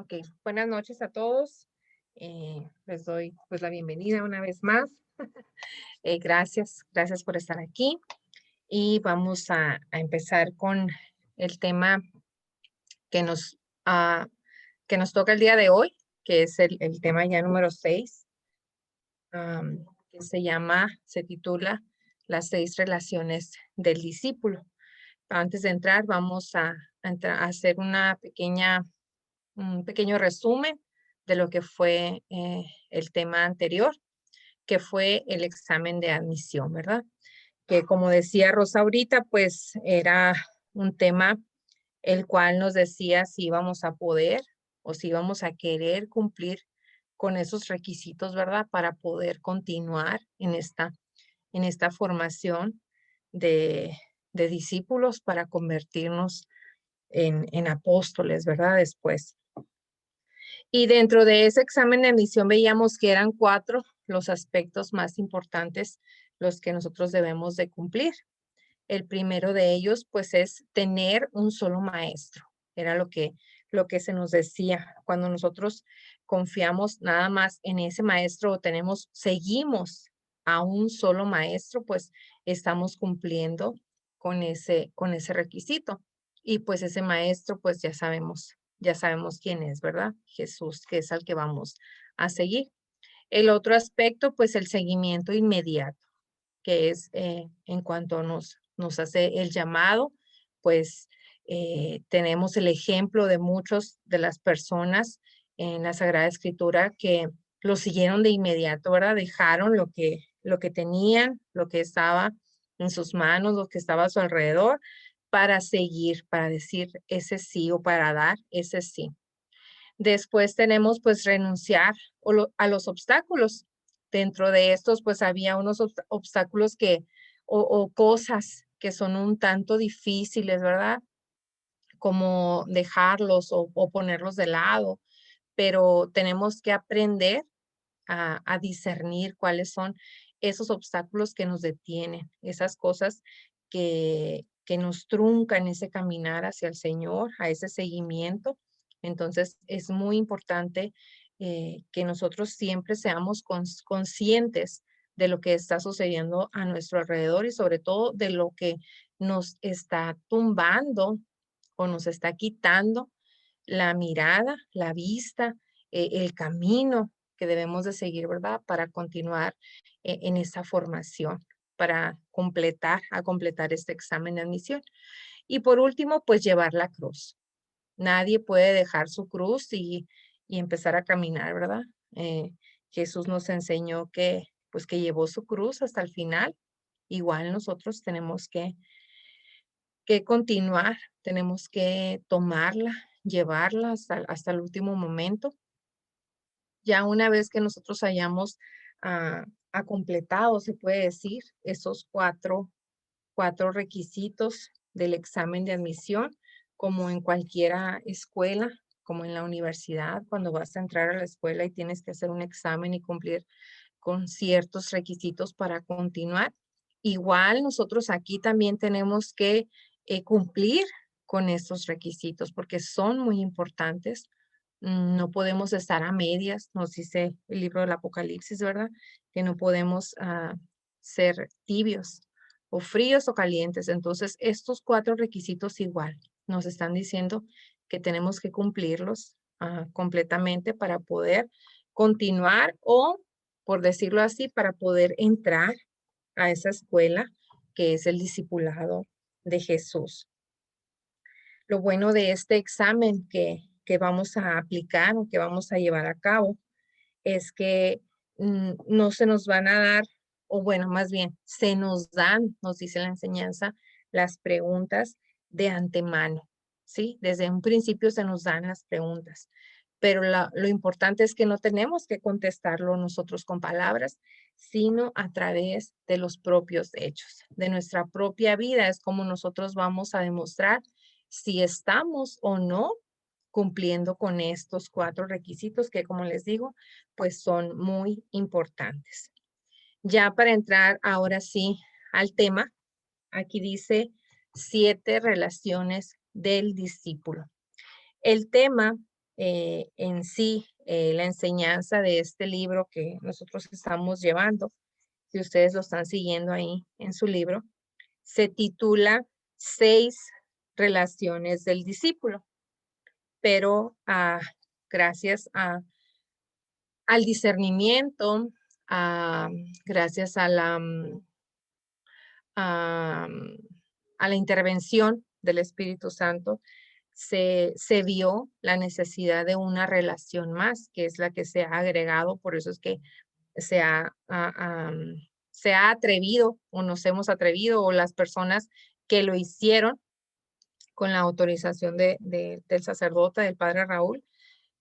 Ok, buenas noches a todos. Les doy pues la bienvenida una vez más. Gracias por estar aquí. Y vamos a empezar con el tema que nos, ah, que nos toca el día de hoy, que es el tema ya número 6, que se titula Las 6 relaciones del discípulo. Antes de entrar, vamos a hacer un pequeño resumen de lo que fue el tema anterior, que fue el examen de admisión, ¿verdad? Que como decía Rosa ahorita, pues era un tema el cual nos decía si íbamos a poder o si íbamos a querer cumplir con esos requisitos, ¿verdad? Para poder continuar en esta formación de, de discípulos para convertirnos en apóstoles, ¿verdad? Después. Y dentro de ese examen de admisión veíamos que eran 4 los aspectos más importantes los que nosotros debemos de cumplir. El primero de ellos, pues, es tener un solo maestro. Era lo que se nos decía. Cuando nosotros confiamos nada más en ese maestro o seguimos a un solo maestro, pues estamos cumpliendo con ese requisito. Y pues ese maestro, pues ya sabemos quién es, ¿verdad? Jesús, que es al que vamos a seguir. El otro aspecto, pues el seguimiento inmediato, que es en cuanto nos hace el llamado, pues tenemos el ejemplo de muchos de las personas en la Sagrada Escritura que lo siguieron de inmediato, ¿verdad? Dejaron lo que tenían, lo que estaba en sus manos, lo que estaba a su alrededor, para seguir, para decir ese sí o para dar ese sí. Después tenemos pues renunciar a los obstáculos. Dentro de estos pues había unos obstáculos o cosas que son un tanto difíciles, ¿verdad? Como dejarlos o ponerlos de lado, pero tenemos que aprender a discernir cuáles son esos obstáculos que nos detienen, esas cosas que nos truncan ese caminar hacia el Señor, a ese seguimiento. Entonces, es muy importante que nosotros siempre seamos conscientes de lo que está sucediendo a nuestro alrededor y sobre todo de lo que nos está tumbando o nos está quitando la mirada, la vista, el camino que debemos de seguir, ¿verdad? Para continuar en esa formación, para completar este examen de admisión. Y por último, pues llevar la cruz. Nadie puede dejar su cruz y empezar a caminar, ¿verdad? Eh, Jesús nos enseñó pues que llevó su cruz hasta el final. Igual nosotros tenemos que continuar, tenemos que tomarla, llevarla hasta el último momento. Ya una vez que nosotros hayamos completado, se puede decir, esos cuatro requisitos del examen de admisión, como en cualquiera escuela, como en la universidad, cuando vas a entrar a la escuela y tienes que hacer un examen y cumplir con ciertos requisitos para continuar. Igual nosotros aquí también tenemos que cumplir con estos requisitos porque son muy importantes. No podemos estar a medias, nos dice el libro del Apocalipsis, ¿verdad? Que no podemos ser tibios o fríos o calientes. Entonces, estos 4 requisitos igual nos están diciendo que tenemos que cumplirlos completamente para poder continuar o, por decirlo así, para poder entrar a esa escuela que es el discipulado de Jesús. Lo bueno de este examen que vamos a aplicar o que vamos a llevar a cabo es que no se nos van a dar, o bueno, más bien, se nos dan, nos dice la enseñanza, las preguntas de antemano, ¿sí? Desde un principio se nos dan las preguntas, pero lo importante es que no tenemos que contestarlo nosotros con palabras, sino a través de los propios hechos, de nuestra propia vida. Es como nosotros vamos a demostrar si estamos o no cumpliendo con estos 4 requisitos que, como les digo, pues son muy importantes. Ya para entrar ahora sí al tema, aquí dice 7 relaciones del discípulo. El tema en sí la enseñanza de este libro que nosotros estamos llevando, si ustedes lo están siguiendo ahí en su libro, se titula Seis relaciones del discípulo, pero gracias al discernimiento, a, gracias a, a la intervención del Espíritu Santo, se vio la necesidad de una relación más, que es la que se ha agregado, por eso es que se se ha atrevido o nos hemos atrevido o las personas que lo hicieron con la autorización del sacerdote, del padre Raúl,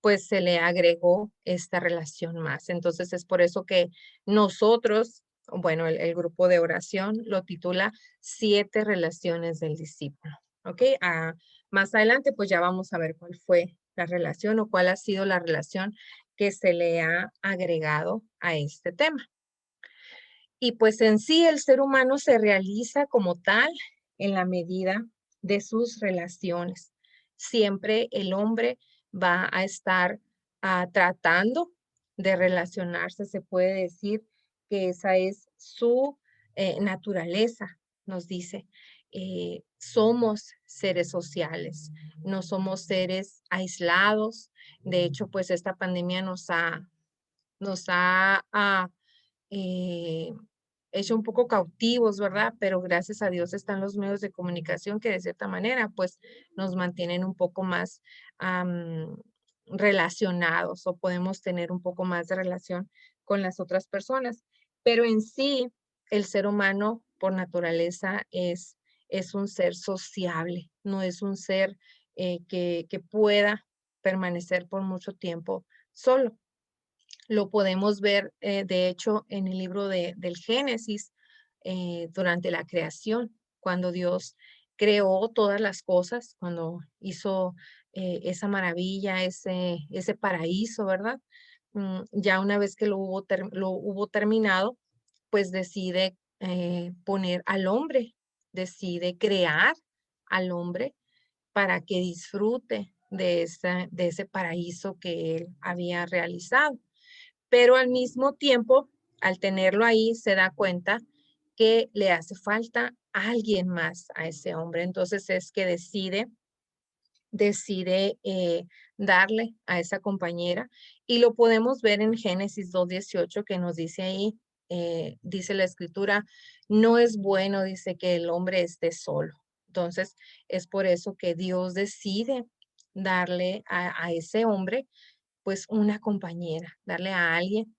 pues se le agregó esta relación más. Entonces es por eso que nosotros, bueno, el grupo de oración lo titula Siete relaciones del discípulo. ¿Ok? Más adelante pues ya vamos a ver cuál fue la relación o cuál ha sido la relación que se le ha agregado a este tema. Y pues en sí el ser humano se realiza como tal en la medida de sus relaciones. Siempre el hombre va a estar tratando de relacionarse, se puede decir que esa es su naturaleza, nos dice. Somos seres sociales, no somos seres aislados. De hecho, pues esta pandemia nos ha eh, hecho un poco cautivos, ¿verdad? Pero gracias a Dios están los medios de comunicación que de cierta manera pues nos mantienen un poco más relacionados o podemos tener un poco más de relación con las otras personas. Pero en sí, el ser humano por naturaleza es un ser sociable, no es un ser que pueda permanecer por mucho tiempo solo. Lo podemos ver, de hecho, en el libro del Génesis, durante la creación, cuando Dios creó todas las cosas, cuando hizo esa maravilla, ese paraíso, ¿verdad? Ya una vez que lo hubo terminado, pues decide poner al hombre, decide crear al hombre para que disfrute de ese paraíso que él había realizado, pero al mismo tiempo, al tenerlo ahí, se da cuenta que le hace falta alguien más a ese hombre. Entonces es que decide darle a esa compañera y lo podemos ver en Génesis 2:18 que nos dice ahí, dice la escritura, no es bueno, dice que el hombre esté solo. Entonces es por eso que Dios decide darle a ese hombre pues una compañera, darle a alguien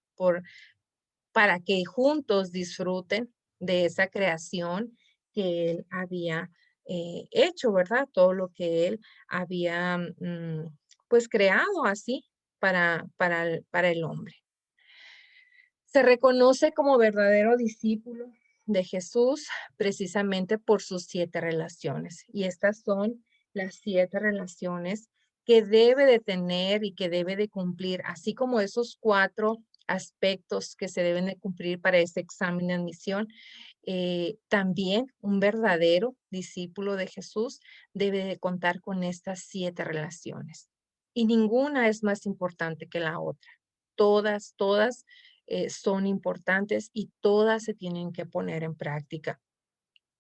para que juntos disfruten de esa creación que él había hecho, ¿verdad? Todo lo que él había pues creado así para el hombre. Se reconoce como verdadero discípulo de Jesús precisamente por sus siete relaciones. Y estas son las siete relaciones que debe de tener y que debe de cumplir, así como esos cuatro aspectos que se deben de cumplir para este examen de admisión. También un verdadero discípulo de Jesús debe de contar con estas siete relaciones. Y ninguna es más importante que la otra. Todas son importantes y todas se tienen que poner en práctica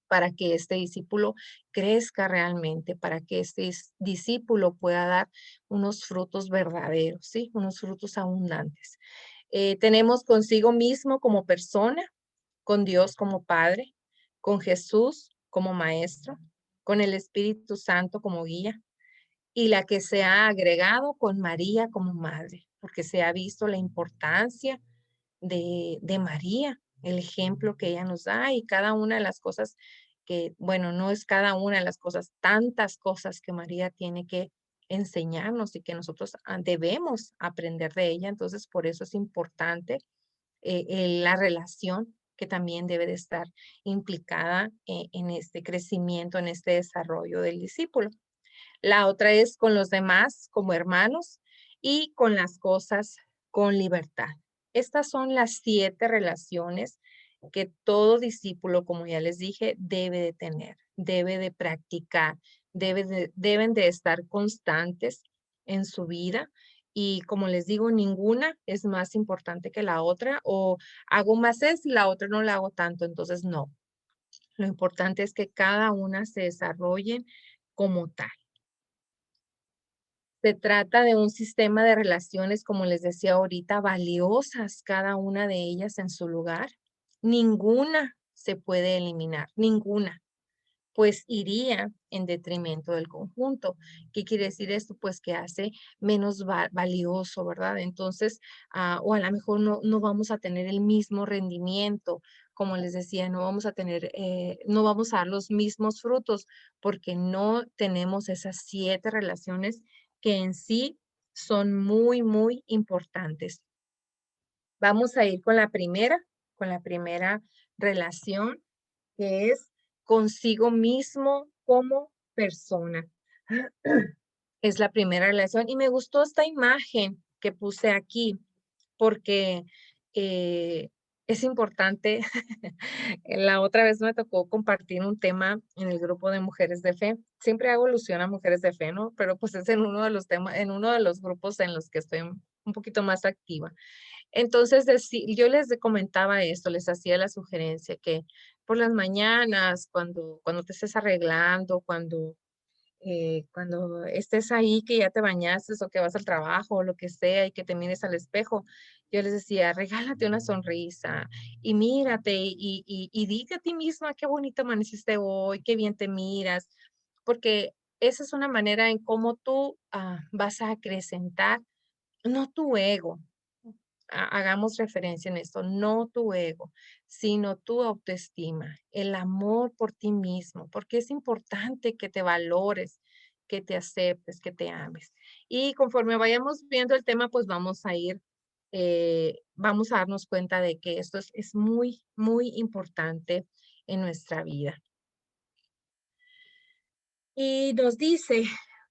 para que este discípulo crezca realmente, para que este discípulo pueda dar unos frutos verdaderos, ¿sí? Unos frutos abundantes. Tenemos consigo mismo como persona, con Dios como Padre, con Jesús como Maestro, con el Espíritu Santo como guía y la que se ha agregado con María como madre, porque se ha visto la importancia de María, el ejemplo que ella nos da y cada una de las cosas que, bueno, no es cada una de las cosas, tantas cosas que María tiene que enseñarnos y que nosotros debemos aprender de ella. Entonces, por eso es importante la relación que también debe de estar implicada en este crecimiento, en este desarrollo del discípulo. La otra es con los demás como hermanos y con las cosas con libertad. Estas son las siete relaciones que todo discípulo, como ya les dije, debe de tener, deben de practicar, deben de estar constantes en su vida. Y como les digo, ninguna es más importante que la otra, o hago más es y la otra no la hago tanto. Entonces, no. Lo importante es que cada una se desarrolle como tal. Se trata de un sistema de relaciones, como les decía ahorita, valiosas, cada una de ellas en su lugar. Ninguna se puede eliminar, ninguna, pues iría en detrimento del conjunto. ¿Qué quiere decir esto? Pues que hace menos valioso, ¿verdad? Entonces, o a lo mejor no vamos a tener el mismo rendimiento, como les decía, no vamos a tener, no vamos a dar los mismos frutos porque no tenemos esas 7 relaciones que en sí son muy, muy importantes. Vamos a ir con la primera relación, que es consigo mismo como persona. Es la primera relación y me gustó esta imagen que puse aquí porque es importante. La otra vez me tocó compartir un tema en el grupo de mujeres de fe. Siempre hago alusión a mujeres de fe, ¿no? Pero pues es en uno de los temas, en uno de los grupos en los que estoy un poquito más activa. Entonces, yo les comentaba esto, les hacía la sugerencia que por las mañanas, cuando te estés arreglando, cuando estés ahí, que ya te bañaste o que vas al trabajo o lo que sea y que te mires al espejo, yo les decía, regálate una sonrisa y mírate y dite a ti misma qué bonito amaneciste hoy, qué bien te miras, porque esa es una manera en cómo tú vas a acrecentar, no tu ego, hagamos referencia en esto, no tu ego, sino tu autoestima, el amor por ti mismo, porque es importante que te valores, que te aceptes, que te ames. Y conforme vayamos viendo el tema, pues vamos a ir, vamos a darnos cuenta de que esto es muy, muy importante en nuestra vida. Y nos dice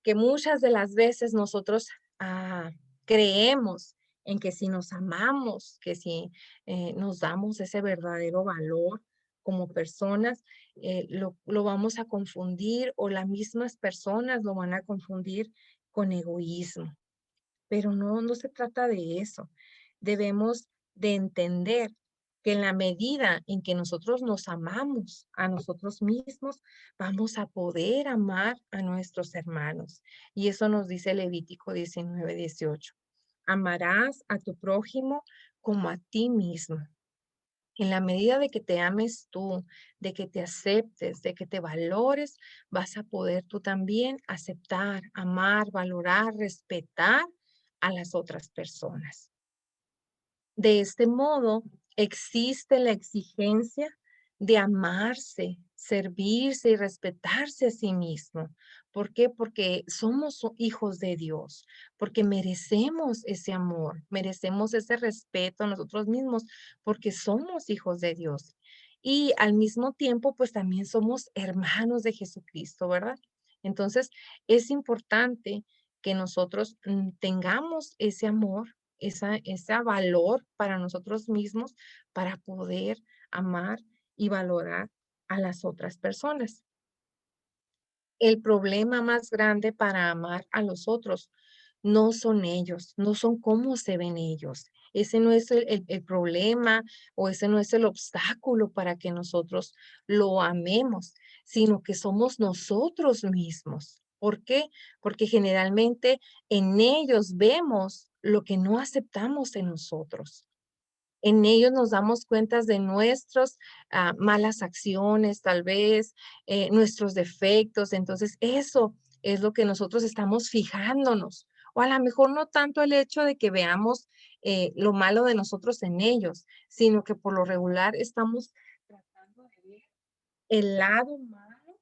que muchas de las veces nosotros creemos en que si nos amamos, que si nos damos ese verdadero valor como personas, lo vamos a confundir o las mismas personas lo van a confundir con egoísmo. Pero no se trata de eso. Debemos de entender que en la medida en que nosotros nos amamos a nosotros mismos, vamos a poder amar a nuestros hermanos. Y eso nos dice Levítico 19:18. Amarás a tu prójimo como a ti mismo. En la medida de que te ames tú, de que te aceptes, de que te valores, vas a poder tú también aceptar, amar, valorar, respetar a las otras personas. De este modo, existe la exigencia de amarse, servirse y respetarse a sí mismo. ¿Por qué? Porque somos hijos de Dios, porque merecemos ese amor, merecemos ese respeto a nosotros mismos, porque somos hijos de Dios. Y al mismo tiempo, pues también somos hermanos de Jesucristo, ¿verdad? Entonces, es importante que nosotros tengamos ese amor, ese valor para nosotros mismos para poder amar y valorar a las otras personas. El problema más grande para amar a los otros no son ellos, no son cómo se ven ellos. Ese no es el problema o ese no es el obstáculo para que nosotros lo amemos, sino que somos nosotros mismos. ¿Por qué? Porque generalmente en ellos vemos lo que no aceptamos en nosotros. En ellos nos damos cuentas de nuestras malas acciones, tal vez, nuestros defectos. Entonces, eso es lo que nosotros estamos fijándonos. O a lo mejor no tanto el hecho de que veamos lo malo de nosotros en ellos, sino que por lo regular estamos tratando de ver el lado malo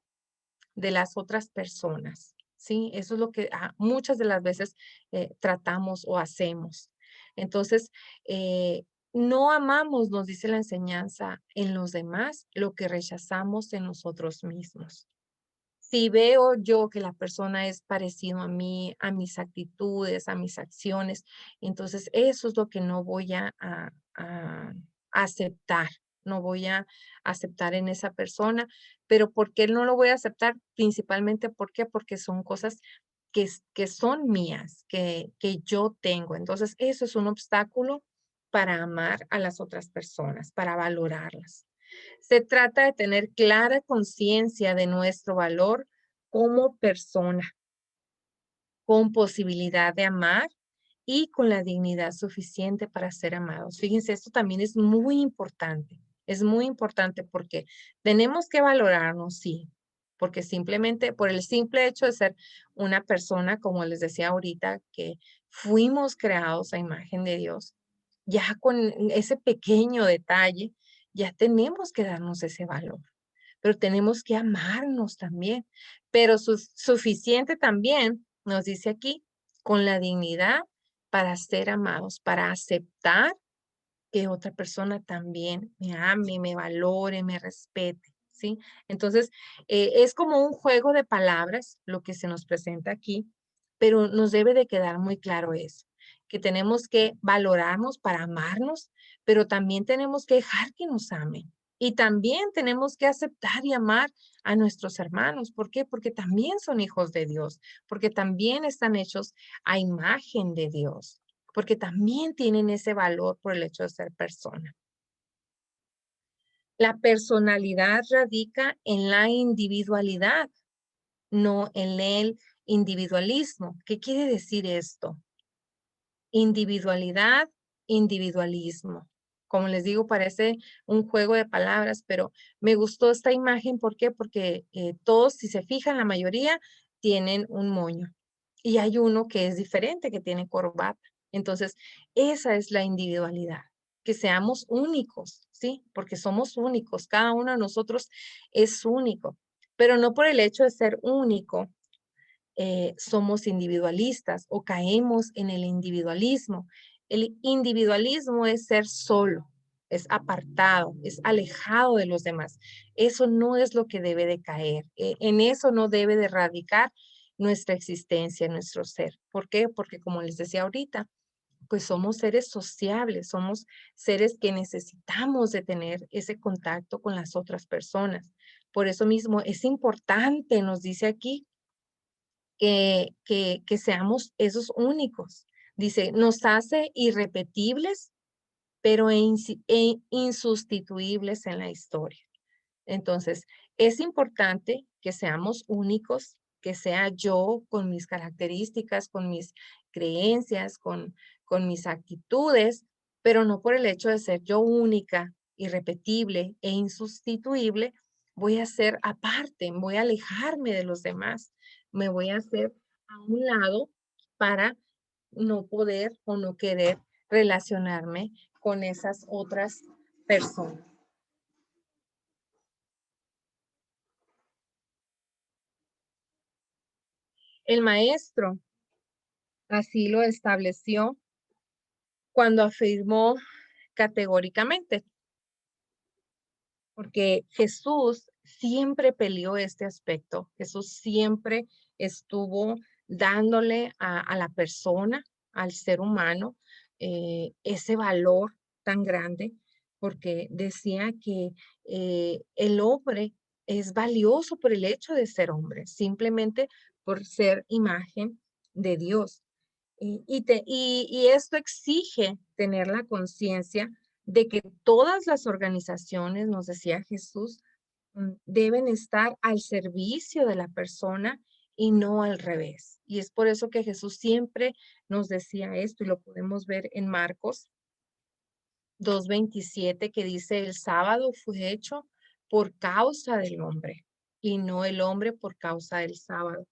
de las otras personas. Sí, eso es lo que muchas de las veces tratamos o hacemos. Entonces, no amamos, nos dice la enseñanza, en los demás lo que rechazamos en nosotros mismos. Si veo yo que la persona es parecido a mí, a mis actitudes, a mis acciones, entonces eso es lo que no voy a aceptar, no voy a aceptar en esa persona. Pero ¿por qué no lo voy a aceptar? Principalmente, ¿por qué? Porque son cosas que son mías, que yo tengo. Entonces, eso es un obstáculo para amar a las otras personas, para valorarlas. Se trata de tener clara conciencia de nuestro valor como persona, con posibilidad de amar y con la dignidad suficiente para ser amados. Fíjense, esto también es muy importante porque tenemos que valorarnos, sí, porque simplemente por el simple hecho de ser una persona, como les decía ahorita, que fuimos creados a imagen de Dios, ya con ese pequeño detalle, ya tenemos que darnos ese valor, pero tenemos que amarnos también, pero suficiente también, nos dice aquí, con la dignidad para ser amados, para aceptar que otra persona también me ame, me valore, me respete, ¿sí? Entonces, es como un juego de palabras lo que se nos presenta aquí, pero nos debe de quedar muy claro eso, que tenemos que valorarnos para amarnos, pero también tenemos que dejar que nos amen. Y también tenemos que aceptar y amar a nuestros hermanos. ¿Por qué? Porque también son hijos de Dios, porque también están hechos a imagen de Dios, porque también tienen ese valor por el hecho de ser persona. La personalidad radica en la individualidad, no en el individualismo. ¿Qué quiere decir esto? Individualidad, individualismo. Como les digo, parece un juego de palabras, pero me gustó esta imagen. ¿Por qué? Porque todos, si se fijan, la mayoría tienen un moño y hay uno que es diferente, que tiene corbata. Entonces, esa es la individualidad, que seamos únicos, ¿sí? Porque somos únicos, cada uno de nosotros es único, pero no por el hecho de ser único somos individualistas o caemos en el individualismo. El individualismo es ser solo, es apartado, es alejado de los demás. Eso no es lo que debe de caer. En eso no debe de radicar nuestra existencia, nuestro ser. ¿Por qué? Porque como les decía ahorita, pues somos seres sociables, somos seres que necesitamos de tener ese contacto con las otras personas. Por eso mismo es importante, nos dice aquí, que seamos esos únicos. Dice, nos hace irrepetibles, pero insustituibles en la historia. Entonces, es importante que seamos únicos, que sea yo con mis características, con mis creencias, con mis actitudes, pero no por el hecho de ser yo única, irrepetible e insustituible, voy a ser aparte, voy a alejarme de los demás, me voy a hacer a un lado para no poder o no querer relacionarme con esas otras personas. El maestro así lo estableció cuando afirmó categóricamente, porque Jesús siempre peleó este aspecto. Jesús siempre estuvo dándole a la persona, al ser humano, ese valor tan grande, porque decía que el hombre es valioso por el hecho de ser hombre, simplemente por ser imagen de Dios. Y esto exige tener la conciencia de que todas las organizaciones, nos decía Jesús, deben estar al servicio de la persona y no al revés. Y es por eso que Jesús siempre nos decía esto y lo podemos ver en Marcos 2:27 que dice, el sábado fue hecho por causa del hombre y no el hombre por causa del sábado.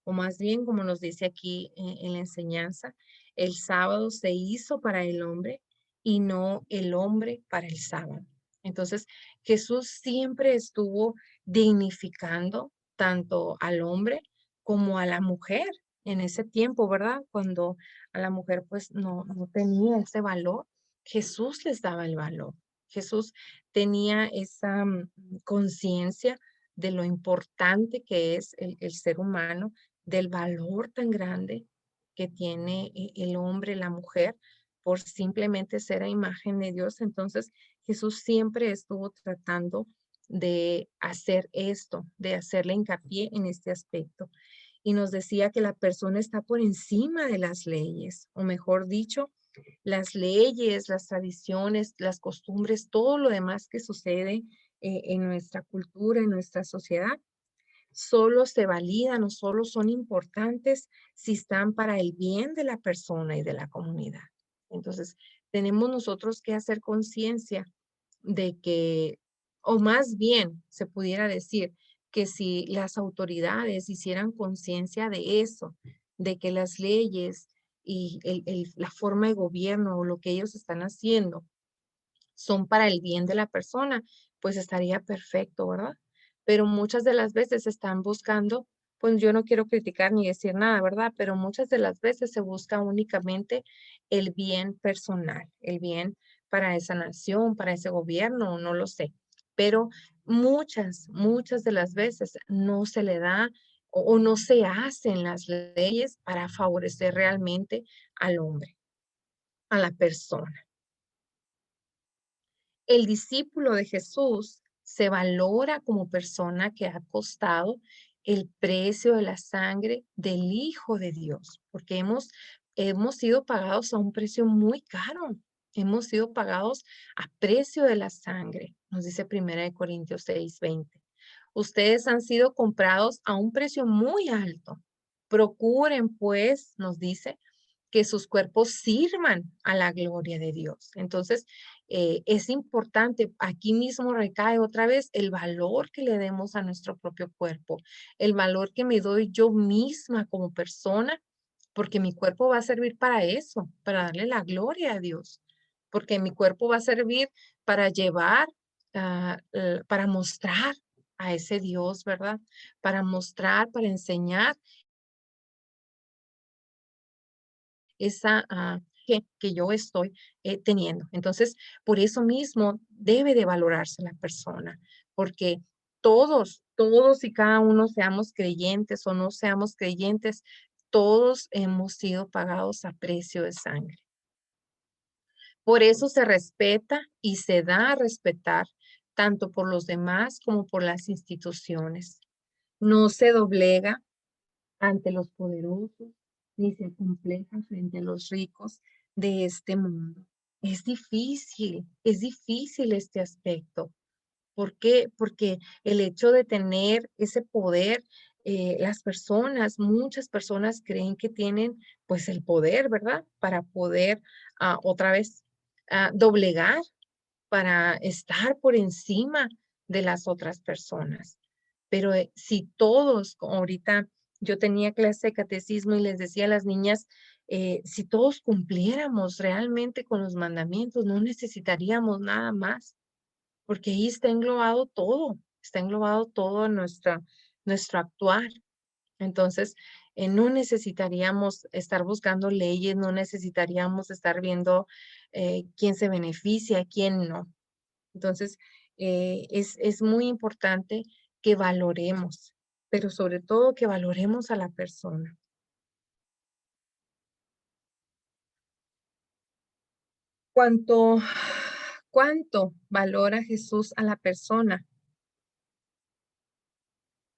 O más bien, como nos dice aquí en la enseñanza, el sábado se hizo para el hombre y no el hombre para el sábado. Entonces, Jesús siempre estuvo dignificando tanto al hombre como a la mujer en ese tiempo, ¿verdad? Cuando a la mujer pues no tenía ese valor, Jesús les daba el valor. Jesús tenía esa conciencia de lo importante que es el ser humano, del valor tan grande que tiene el hombre, la mujer, por simplemente ser a imagen de Dios. Entonces, Jesús siempre estuvo tratando de hacer esto, de hacerle hincapié en este aspecto. y nos decía que la persona está por encima de las leyes, o mejor dicho, las leyes, las tradiciones, las costumbres, todo lo demás que sucede en nuestra cultura, en nuestra sociedad, solo se validan o solo son importantes si están para el bien de la persona y de la comunidad. Entonces, tenemos nosotros que hacer conciencia de que, o más bien se pudiera decir, que si las autoridades hicieran conciencia de eso, de que las leyes y la forma de gobierno o lo que ellos están haciendo son para el bien de la persona, pues estaría perfecto, ¿verdad? Pero muchas de las veces están buscando, pues yo no quiero criticar ni decir nada, ¿verdad? Pero muchas de las veces se busca únicamente el bien personal, el bien para esa nación, para ese gobierno, no lo sé. Pero muchas de las veces no se le da o no se hacen las leyes para favorecer realmente al hombre, a la persona. El discípulo de Jesús se valora como persona que ha costado el precio de la sangre del Hijo de Dios, porque hemos sido pagados a un precio muy caro. Hemos sido pagados a precio de la sangre, nos dice 1 Corintios 6:20. Ustedes han sido comprados a un precio muy alto. Procuren, pues, nos dice, que sus cuerpos sirvan a la gloria de Dios. Entonces, es importante, aquí mismo recae otra vez el valor que le demos a nuestro propio cuerpo, el valor que me doy yo misma como persona, porque mi cuerpo va a servir para eso, para darle la gloria a Dios, porque mi cuerpo va a servir para llevar, para mostrar a ese Dios, ¿verdad? Para mostrar, para enseñar esa que yo estoy teniendo. Entonces, por eso mismo debe de valorarse la persona, porque todos y cada uno seamos creyentes o no seamos creyentes, todos hemos sido pagados a precio de sangre. Por eso se respeta y se da a respetar tanto por los demás como por las instituciones. No se doblega ante los poderosos, ni se acompleja frente a los ricos de este mundo. Es difícil este aspecto. ¿Por qué? Porque el hecho de tener ese poder, las personas, muchas personas creen que tienen pues el poder, ¿verdad? Para poder otra vez doblegar, para estar por encima de las otras personas. Pero si todos, como ahorita yo tenía clase de catecismo y les decía a las niñas, si todos cumpliéramos realmente con los mandamientos, no necesitaríamos nada más, porque ahí está englobado todo nuestro actuar. Entonces, no necesitaríamos estar buscando leyes, no necesitaríamos estar viendo quién se beneficia, quién no. Entonces, es muy importante que valoremos, pero sobre todo que valoremos a la persona. ¿Cuánto, cuánto valora Jesús a la persona?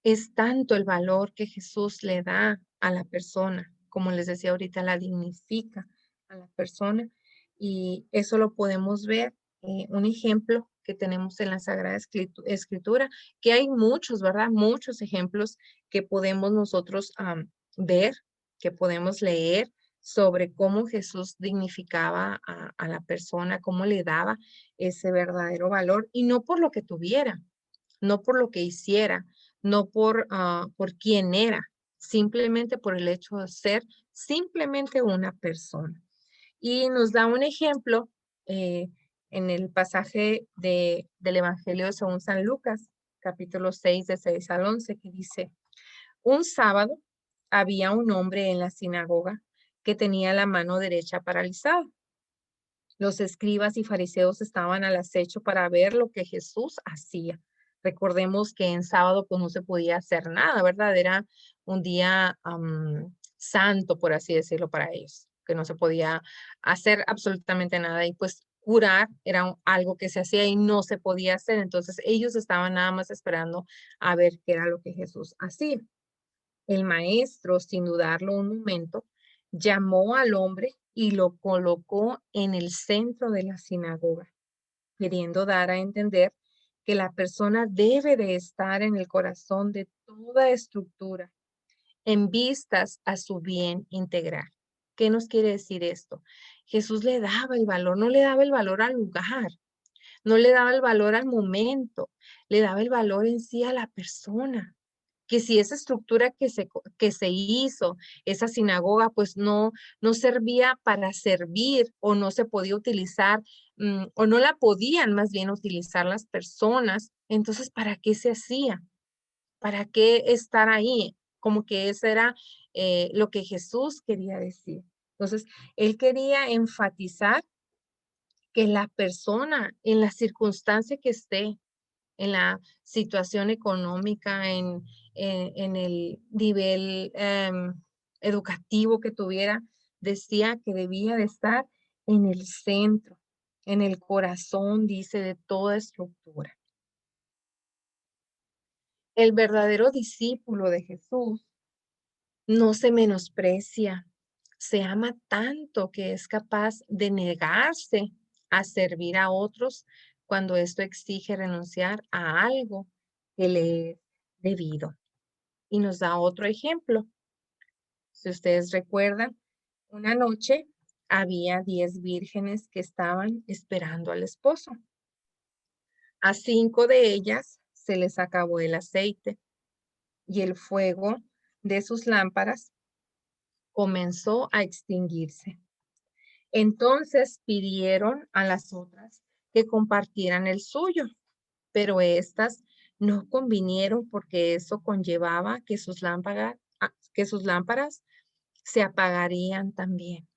Es tanto el valor que Jesús le da a la persona, como les decía ahorita, la dignifica a la persona y eso lo podemos ver, un ejemplo que tenemos en la Sagrada Escritura, que hay muchos, ¿verdad? Muchos ejemplos que podemos nosotros ver, que podemos leer sobre cómo Jesús dignificaba a la persona, cómo le daba ese verdadero valor y no por lo que tuviera, no por lo que hiciera, no por quién era, simplemente por el hecho de ser simplemente una persona. Y nos da un ejemplo eh, en el pasaje del Evangelio según San Lucas, capítulo 6, de 6 al 11, que dice, un sábado había un hombre en la sinagoga que tenía la mano derecha paralizada. Los escribas y fariseos estaban al acecho para ver lo que Jesús hacía. Recordemos que en sábado pues no se podía hacer nada, ¿verdad? Era un día santo, por así decirlo, para ellos, que no se podía hacer absolutamente nada y pues curar era algo que se hacía y no se podía hacer. Entonces ellos estaban nada más esperando a ver qué era lo que Jesús hacía. El maestro, sin dudarlo un momento, llamó al hombre y lo colocó en el centro de la sinagoga, queriendo dar a entender que la persona debe de estar en el corazón de toda estructura, en vistas a su bien integral. ¿Qué nos quiere decir esto? Jesús le daba el valor, no le daba el valor al lugar, no le daba el valor al momento, le daba el valor en sí a la persona. Que si esa estructura que se hizo, esa sinagoga, pues no servía para servir o no se podía utilizar, o no la podían más bien utilizar las personas, entonces, ¿para qué se hacía? ¿Para qué estar ahí? Como que eso era lo que Jesús quería decir. Entonces, él quería enfatizar que la persona, en la circunstancia que esté, en la situación económica, en el nivel educativo que tuviera, decía que debía de estar en el centro, en el corazón, dice, de toda estructura. El verdadero discípulo de Jesús no se menosprecia, se ama tanto que es capaz de negarse a servir a otros cuando esto exige renunciar a algo que le es debido. Y nos da otro ejemplo. Si ustedes recuerdan, una noche había 10 vírgenes que estaban esperando al esposo. A 5 de ellas se les acabó el aceite y el fuego de sus lámparas comenzó a extinguirse. Entonces pidieron a las otras que compartieran el suyo, pero éstas no convinieron porque eso conllevaba que sus lámparas se apagarían también.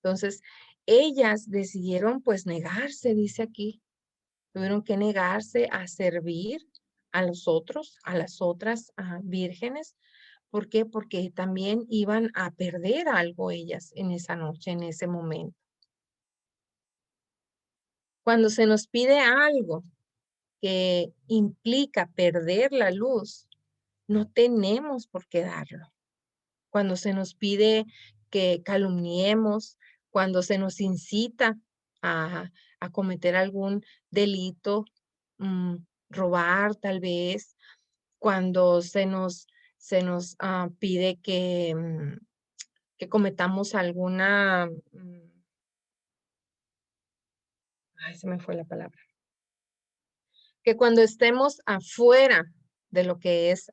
Entonces, ellas decidieron pues negarse, dice aquí, tuvieron que negarse a servir a los otros, a las otras vírgenes. ¿Por qué? Porque también iban a perder algo ellas en esa noche, en ese momento. Cuando se nos pide algo que implica perder la luz, no tenemos por qué darlo. Cuando se nos pide que calumniemos, cuando se nos incita a, a cometer algún delito, mm, robar tal vez, cuando se nos pide que cometamos alguna, ay, se me fue la palabra, que cuando estemos afuera de lo que es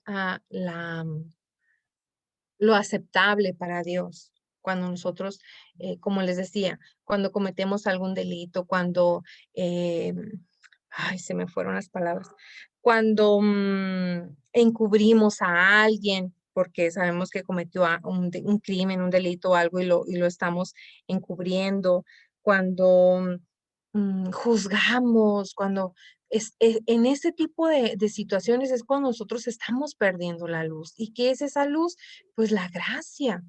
lo aceptable para Dios. Cuando nosotros, como les decía, cuando cometemos algún delito, cuando, ay, se me fueron las palabras, cuando encubrimos a alguien porque sabemos que cometió un crimen, un delito o algo y lo estamos encubriendo, cuando juzgamos, cuando en ese tipo de situaciones es cuando nosotros estamos perdiendo la luz. ¿Y qué es esa luz? Pues la gracia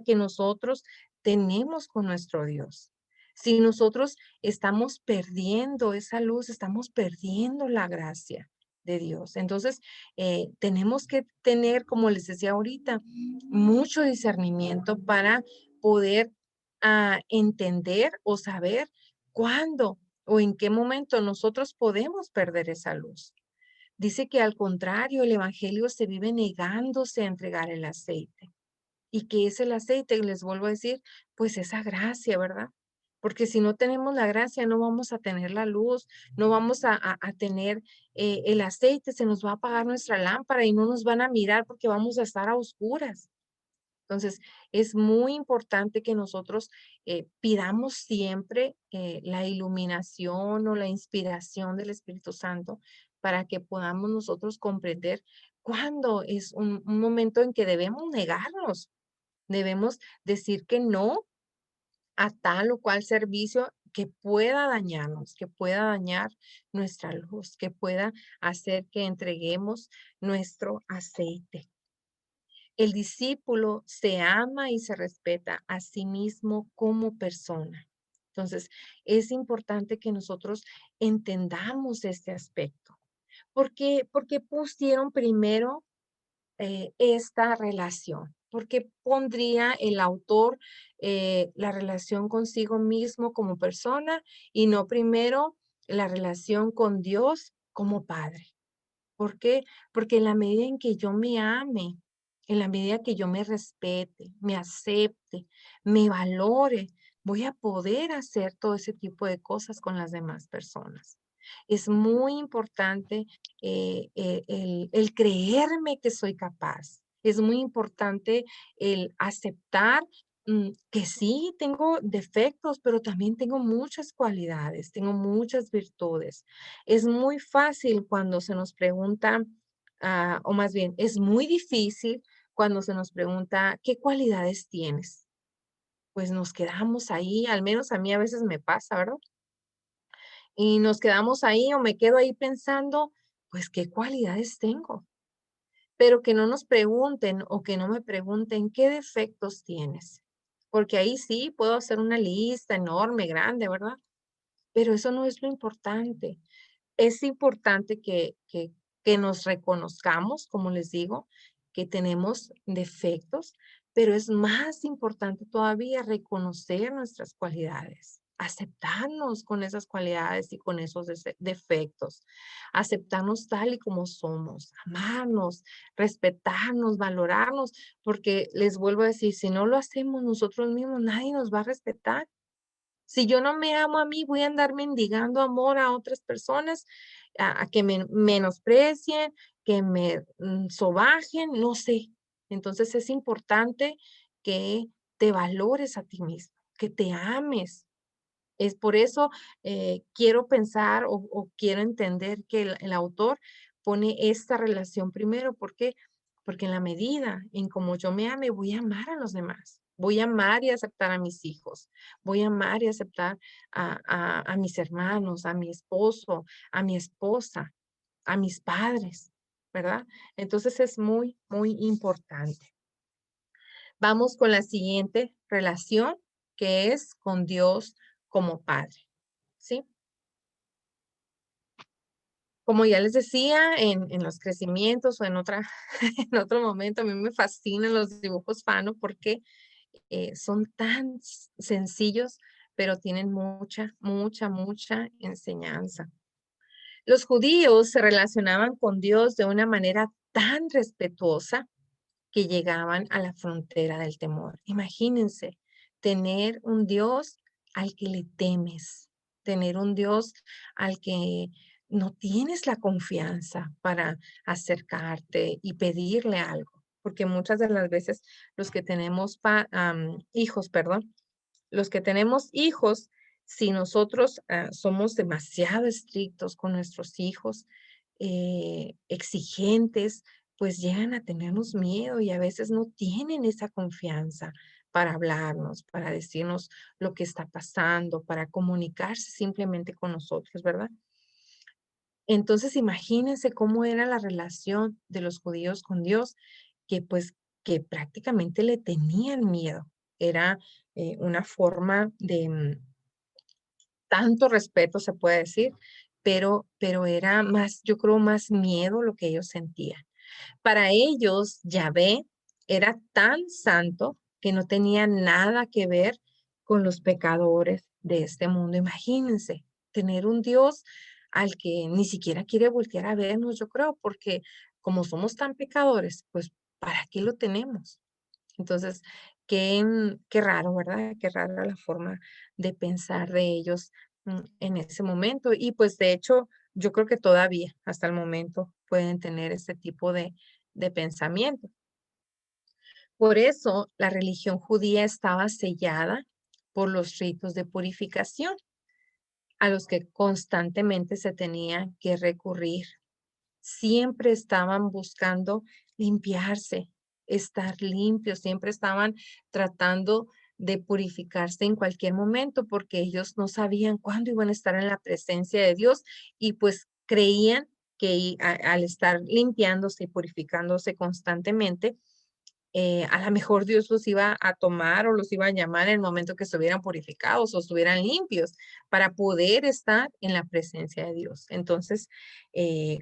que nosotros tenemos con nuestro Dios. Si nosotros estamos perdiendo esa luz, estamos perdiendo la gracia de Dios. Entonces, tenemos que tener, como les decía ahorita, mucho discernimiento para poder entender o saber cuándo o en qué momento nosotros podemos perder esa luz. Dice que al contrario, el evangelio se vive negándose a entregar el aceite. ¿Y qué es el aceite? Les vuelvo a decir, pues esa gracia, ¿verdad? Porque si no tenemos la gracia, no vamos a tener la luz, no vamos a tener el aceite, se nos va a apagar nuestra lámpara y no nos van a mirar porque vamos a estar a oscuras. Entonces, es muy importante que nosotros pidamos siempre la iluminación o la inspiración del Espíritu Santo para que podamos nosotros comprender cuándo es un momento en que debemos negarnos, debemos decir que no a tal o cual servicio que pueda dañarnos, que pueda dañar nuestra luz, que pueda hacer que entreguemos nuestro aceite. El discípulo se ama y se respeta a sí mismo como persona. Entonces, es importante que nosotros entendamos este aspecto. ¿Por qué pusieron primero esta relación? ¿Por qué pondría el autor la relación consigo mismo como persona y no primero la relación con Dios como Padre? ¿Por qué? Porque en la medida en que yo me ame, en la medida que yo me respete, me acepte, me valore, voy a poder hacer todo ese tipo de cosas con las demás personas. Es muy importante el creerme que soy capaz. Es muy importante el aceptar que sí, tengo defectos, pero también tengo muchas cualidades, tengo muchas virtudes. Es muy fácil cuando se nos pregunta, o más bien, es muy difícil cuando se nos pregunta, ¿qué cualidades tienes? Pues nos quedamos ahí, al menos a mí a veces me pasa, ¿verdad? Y nos quedamos ahí o me quedo ahí pensando, pues, ¿qué cualidades tengo? Pero que no nos pregunten o que no me pregunten, ¿qué defectos tienes? Porque ahí sí puedo hacer una lista enorme, grande, ¿verdad? Pero eso no es lo importante. Es importante que nos reconozcamos, como les digo, que tenemos defectos, pero es más importante todavía reconocer nuestras cualidades, aceptarnos con esas cualidades y con esos defectos, aceptarnos tal y como somos, amarnos, respetarnos, valorarnos, porque les vuelvo a decir, si no lo hacemos nosotros mismos, nadie nos va a respetar. Si yo no me amo a mí, voy a andar mendigando amor a otras personas, a que me menosprecien, que me sobajen, no sé. Entonces es importante que te valores a ti mismo, que te ames. Es por eso quiero pensar o quiero entender que el autor pone esta relación primero. ¿Por qué? Porque en la medida en como yo me ame, voy a amar a los demás. Voy a amar y aceptar a mis hijos. Voy a amar y aceptar a mis hermanos, a mi esposo, a mi esposa, a mis padres, ¿verdad? Entonces es muy, muy importante. Vamos con la siguiente relación, que es con Dios como Padre, ¿sí? Como ya les decía, en los crecimientos o en otra, en otro momento, a mí me fascinan los dibujos Fano porque son tan sencillos, pero tienen mucha, mucha, mucha enseñanza. Los judíos se relacionaban con Dios de una manera tan respetuosa que llegaban a la frontera del temor. Imagínense tener un Dios al que le temes, tener un Dios al que no tienes la confianza para acercarte y pedirle algo, porque muchas de las veces los que tenemos hijos, perdón, los que tenemos hijos, si nosotros somos demasiado estrictos con nuestros hijos, exigentes, pues llegan a tenernos miedo y a veces no tienen esa confianza para hablarnos, para decirnos lo que está pasando, para comunicarse simplemente con nosotros, ¿verdad? Entonces, imagínense cómo era la relación de los judíos con Dios, que pues que prácticamente le tenían miedo. Era una forma de tanto respeto, se puede decir, pero era más, yo creo, más miedo lo que ellos sentían. Para ellos, Yahvé era tan santo que no tenía nada que ver con los pecadores de este mundo. Imagínense, tener un Dios al que ni siquiera quiere voltear a vernos, yo creo, porque como somos tan pecadores, pues, ¿para qué lo tenemos? Entonces, qué raro, ¿verdad? Qué rara la forma de pensar de ellos en ese momento. Y pues de hecho, yo creo que todavía hasta el momento pueden tener este tipo de pensamiento. Por eso la religión judía estaba sellada por los ritos de purificación a los que constantemente se tenía que recurrir. Siempre estaban buscando limpiarse, estar limpios, siempre estaban tratando de purificarse en cualquier momento porque ellos no sabían cuándo iban a estar en la presencia de Dios y pues creían que al estar limpiándose y purificándose constantemente, a lo mejor Dios los iba a tomar o los iba a llamar en el momento que estuvieran purificados o estuvieran limpios para poder estar en la presencia de Dios. Entonces,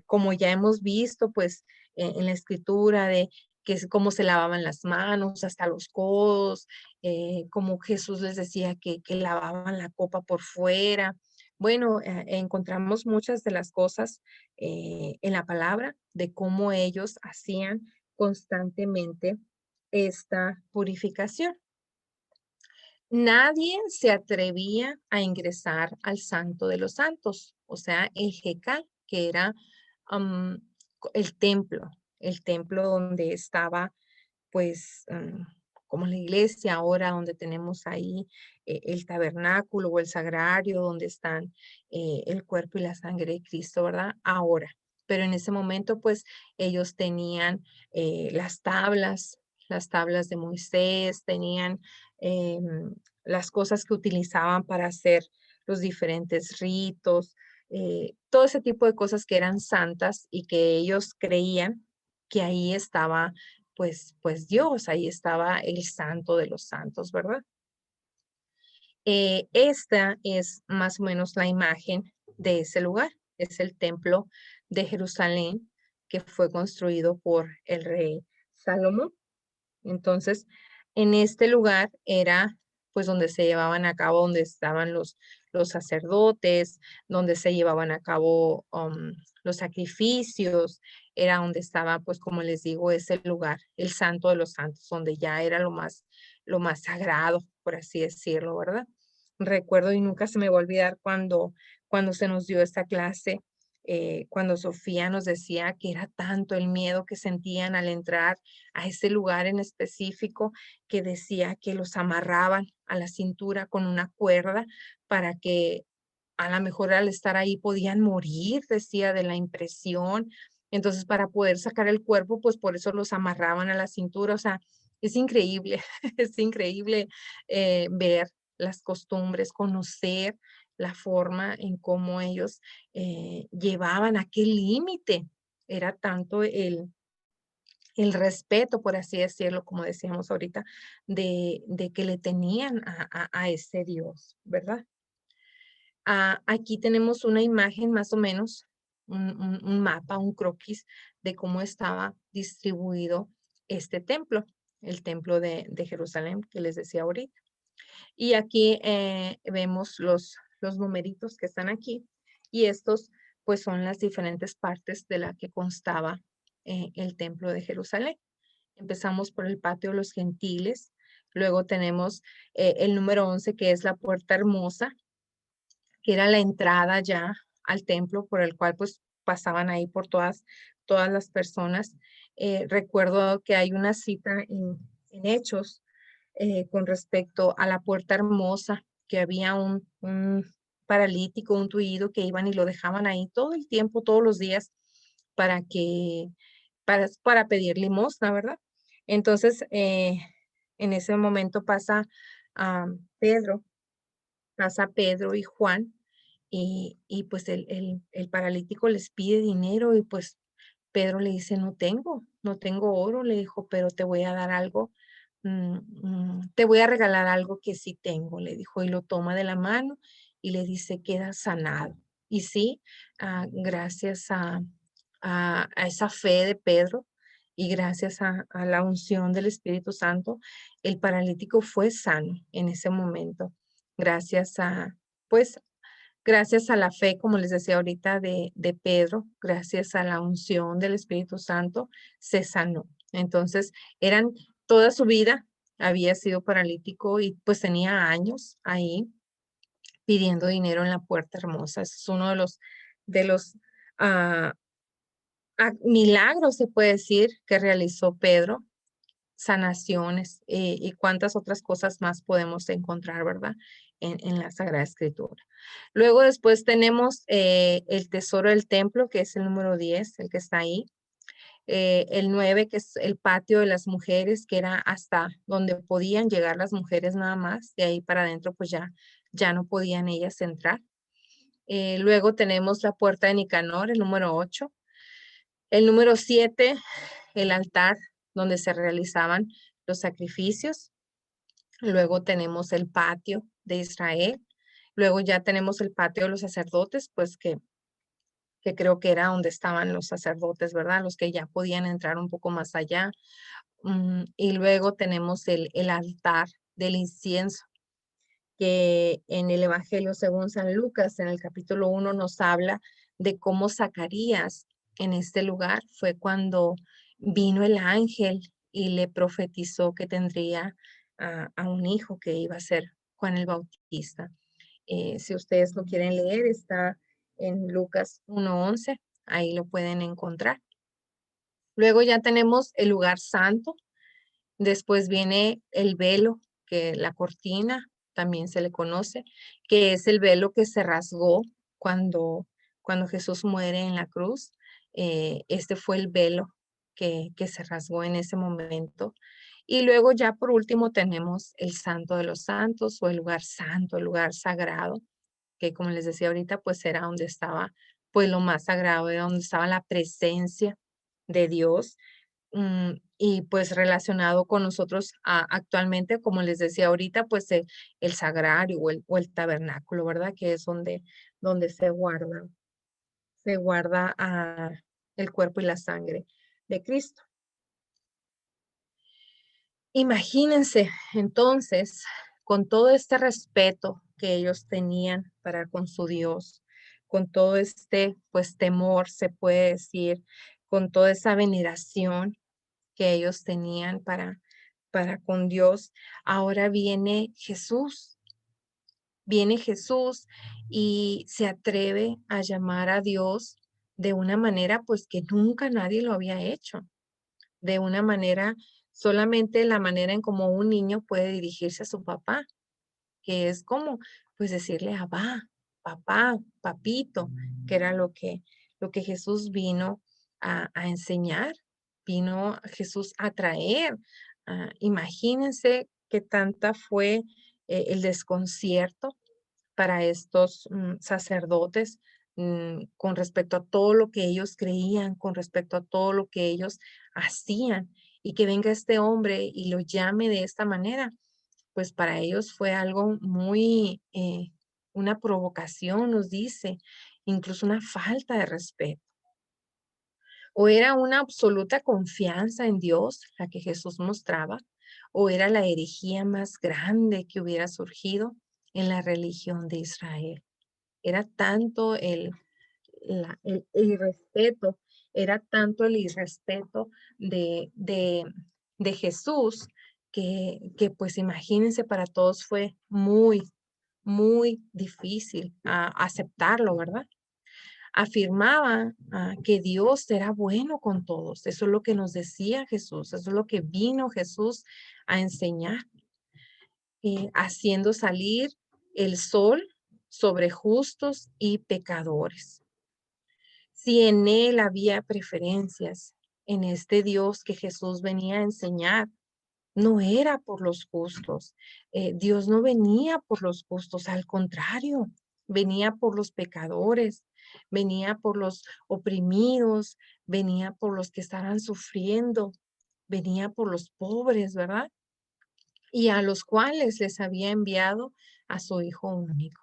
como ya hemos visto, pues, en la escritura de que es cómo se lavaban las manos hasta los codos, como Jesús les decía que lavaban la copa por fuera. Bueno, encontramos muchas de las cosas en la palabra de cómo ellos hacían constantemente esta purificación. Nadie se atrevía a ingresar al Santo de los Santos, o sea, el Jecal, que era am, el templo donde estaba, pues, como la iglesia ahora, donde tenemos ahí el tabernáculo o el sagrario, donde están el cuerpo y la sangre de Cristo, ¿verdad? Ahora. Pero en ese momento, pues, ellos tenían las tablas de Moisés, tenían las cosas que utilizaban para hacer los diferentes ritos, todo ese tipo de cosas que eran santas y que ellos creían que ahí estaba pues Dios, ahí estaba el santo de los santos, ¿verdad? Esta es más o menos la imagen de ese lugar. Es el templo de Jerusalén que fue construido por el rey Salomón. Entonces, en este lugar era pues donde se llevaban a cabo, donde estaban los sacerdotes, donde se llevaban a cabo los sacrificios, era donde estaba pues como les digo, ese lugar, el santo de los santos, donde ya era lo más sagrado, por así decirlo, ¿verdad? Recuerdo y nunca se me va a olvidar cuando se nos dio esta clase, cuando Sofía nos decía que era tanto el miedo que sentían al entrar a ese lugar en específico, que decía que los amarraban a la cintura con una cuerda para que a lo mejor al estar ahí podían morir, decía, de la impresión. Entonces, para poder sacar el cuerpo, pues por eso los amarraban a la cintura. O sea, es increíble, es increíble ver las costumbres, conocer la forma en cómo ellos llevaban aquel límite. Era tanto el respeto, por así decirlo, como decíamos ahorita, de que le tenían a ese Dios, ¿verdad? Aquí tenemos una imagen más o menos, un mapa, un croquis de cómo estaba distribuido este templo, el templo de Jerusalén que les decía ahorita. Y aquí vemos los numeritos que están aquí y estos pues son las diferentes partes de la que constaba el templo de Jerusalén. Empezamos por el patio de los gentiles, luego tenemos el número 11 que es la puerta hermosa, que era la entrada ya al templo por el cual pues pasaban ahí por todas las personas. Recuerdo que hay una cita en Hechos con respecto a la puerta hermosa, que había un paralítico, un tullido que iban y lo dejaban ahí todo el tiempo, todos los días, para para pedir limosna, ¿verdad? Entonces, en ese momento ah, Pedro, pasa Pedro y Juan, y pues el paralítico les pide dinero y pues Pedro le dice, no tengo oro, le dijo, pero te voy a dar algo, te voy a regalar algo que sí tengo, le dijo, y lo toma de la mano y le dice, queda sanado. Y sí, gracias a esa fe de Pedro y gracias a la unción del Espíritu Santo, el paralítico fue sano en ese momento, gracias pues, gracias a la fe, como les decía ahorita, de Pedro, gracias a la unción del Espíritu Santo, se sanó. Entonces, toda su vida había sido paralítico y pues tenía años ahí pidiendo dinero en la puerta hermosa. Ese es uno de los ah, milagros, se puede decir, que realizó Pedro, sanaciones y cuántas otras cosas más podemos encontrar, ¿verdad? En la Sagrada Escritura. Luego después tenemos el tesoro del templo, que es el número 10, el que está ahí. El 9, que es el patio de las mujeres, que era hasta donde podían llegar las mujeres nada más. De ahí para adentro, pues ya no podían ellas entrar. Luego tenemos la puerta de Nicanor, el número 8. El número 7, el altar donde se realizaban los sacrificios. Luego tenemos el patio de Israel. Luego ya tenemos el patio de los sacerdotes, pues que que creo que era donde estaban los sacerdotes, ¿verdad? Los que ya podían entrar un poco más allá. Y luego tenemos el altar del incienso, que en el Evangelio según San Lucas, en el capítulo 1, nos habla de cómo Zacarías en este lugar fue cuando vino el ángel y le profetizó que tendría a un hijo que iba a ser Juan el Bautista. Si ustedes lo quieren leer, está en Lucas 1:11, ahí lo pueden encontrar. Luego ya tenemos el lugar santo. Después viene el velo, que la cortina también se le conoce, que es el velo que se rasgó cuando, cuando Jesús muere en la cruz. Este fue el velo que se rasgó en ese momento. Y luego ya por último tenemos el Santo de los Santos o el lugar santo, el lugar sagrado, que como les decía ahorita, pues era donde estaba pues lo más sagrado, era donde estaba la presencia de Dios. Y pues relacionado con nosotros actualmente, como les decía ahorita, pues el sagrario o el tabernáculo, ¿verdad? Que es donde se guarda el cuerpo y la sangre de Cristo. Imagínense entonces, con todo este respeto que ellos tenían para con su Dios, con todo este pues temor, se puede decir, con toda esa veneración que ellos tenían para con Dios. Ahora viene Jesús y se atreve a llamar a Dios de una manera pues que nunca nadie lo había hecho, de una manera, solamente la manera en como un niño puede dirigirse a su papá, que es como pues decirle abba, papá, papito, que era lo que Jesús vino a enseñar, vino Jesús a traer. Imagínense qué tanta fue el desconcierto para estos sacerdotes con respecto a todo lo que ellos creían, con respecto a todo lo que ellos hacían, y que venga este hombre y lo llame de esta manera, pues para ellos fue algo muy, una provocación, nos dice, incluso una falta de respeto. O era una absoluta confianza en Dios la que Jesús mostraba, o era la herejía más grande que hubiera surgido en la religión de Israel. Era tanto el irrespeto, era tanto el irrespeto de Jesús que pues imagínense, para todos fue muy, muy difícil aceptarlo, ¿verdad? Afirmaba que Dios era bueno con todos. Eso es lo que nos decía Jesús, eso es lo que vino Jesús a enseñar, haciendo salir el sol sobre justos y pecadores. Si en él había preferencias, en este Dios que Jesús venía a enseñar, no era por los justos. Dios no venía por los justos, al contrario, venía por los pecadores, venía por los oprimidos, venía por los que estaban sufriendo, venía por los pobres, ¿verdad? Y a los cuales les había enviado a su Hijo único.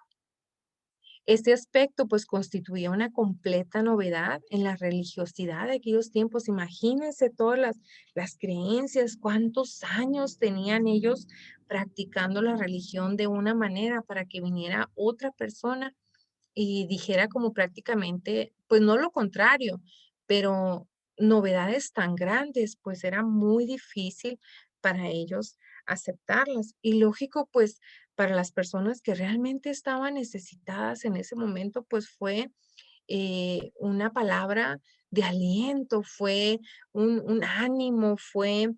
Este aspecto pues constituía una completa novedad en la religiosidad de aquellos tiempos. Imagínense todas las creencias, cuántos años tenían ellos practicando la religión de una manera para que viniera otra persona y dijera como prácticamente, pues no lo contrario, pero novedades tan grandes, pues era muy difícil para ellos aceptarlas. Y lógico, pues para las personas que realmente estaban necesitadas en ese momento, pues fue una palabra de aliento, fue un ánimo, fue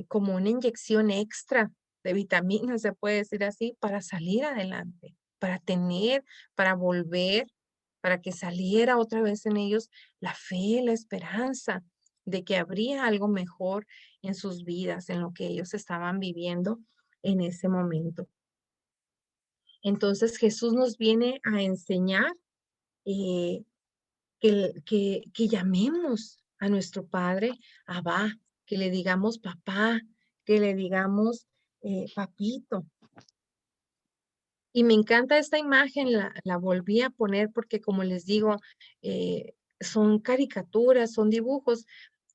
como una inyección extra de vitaminas, se puede decir así, para salir adelante, para tener, para volver, para que saliera otra vez en ellos la fe, la esperanza de que habría algo mejor en sus vidas, en lo que ellos estaban viviendo en ese momento. Entonces Jesús nos viene a enseñar eh, que llamemos a nuestro Padre Abba, que le digamos papá, que le digamos papito. Y me encanta esta imagen, la volví a poner porque, como les digo, son caricaturas, son dibujos,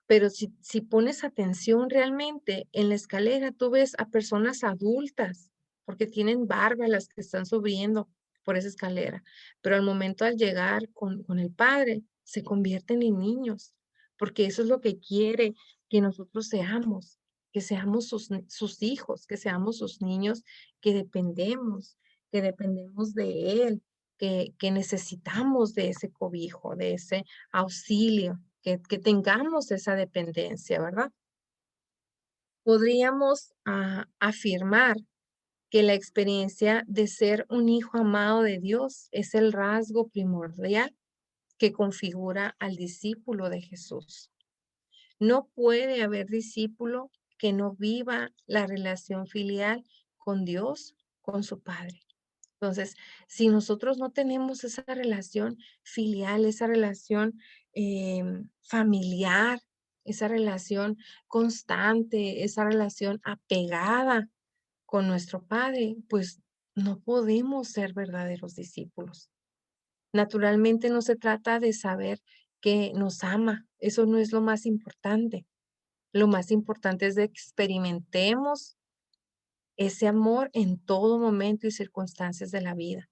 pero si pones atención realmente, en la escalera tú ves a personas adultas, porque tienen barba las que están subiendo por esa escalera, pero al momento al llegar con el padre, se convierten en niños, porque eso es lo que quiere que nosotros seamos, que seamos sus hijos, que seamos sus niños, que dependemos de él, que necesitamos de ese cobijo, de ese auxilio, que tengamos esa dependencia, ¿verdad? Podríamos afirmar que la experiencia de ser un hijo amado de Dios es el rasgo primordial que configura al discípulo de Jesús. No puede haber discípulo que no viva la relación filial con Dios, con su Padre. Entonces, si nosotros no tenemos esa relación filial, esa relación familiar, esa relación constante, esa relación apegada con nuestro Padre, pues no podemos ser verdaderos discípulos. Naturalmente no se trata de saber que nos ama, eso no es lo más importante. Lo más importante es de que experimentemos ese amor en todo momento y circunstancias de la vida.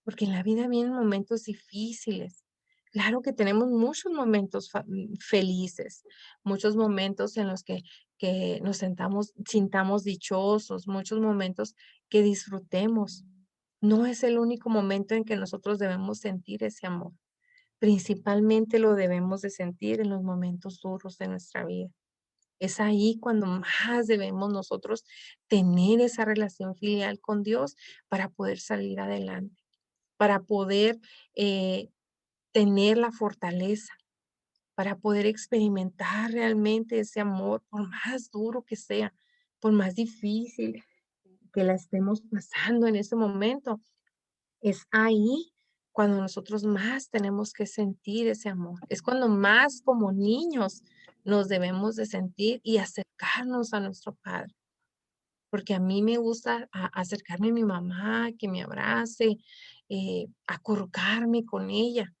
Porque en la vida vienen momentos difíciles. Claro que tenemos muchos momentos felices, muchos momentos en los que nos sintamos dichosos, muchos momentos que disfrutemos. No es el único momento en que nosotros debemos sentir ese amor. Principalmente lo debemos de sentir en los momentos duros de nuestra vida. Es ahí cuando más debemos nosotros tener esa relación filial con Dios para poder salir adelante, para poder tener la fortaleza, para poder experimentar realmente ese amor, por más duro que sea, por más difícil que la estemos pasando en ese momento. Es ahí cuando nosotros más tenemos que sentir ese amor. Es cuando más como niños nos debemos de sentir y acercarnos a nuestro Padre. Porque a mí me gusta acercarme a mi mamá, que me abrace, acurrucarme con ella.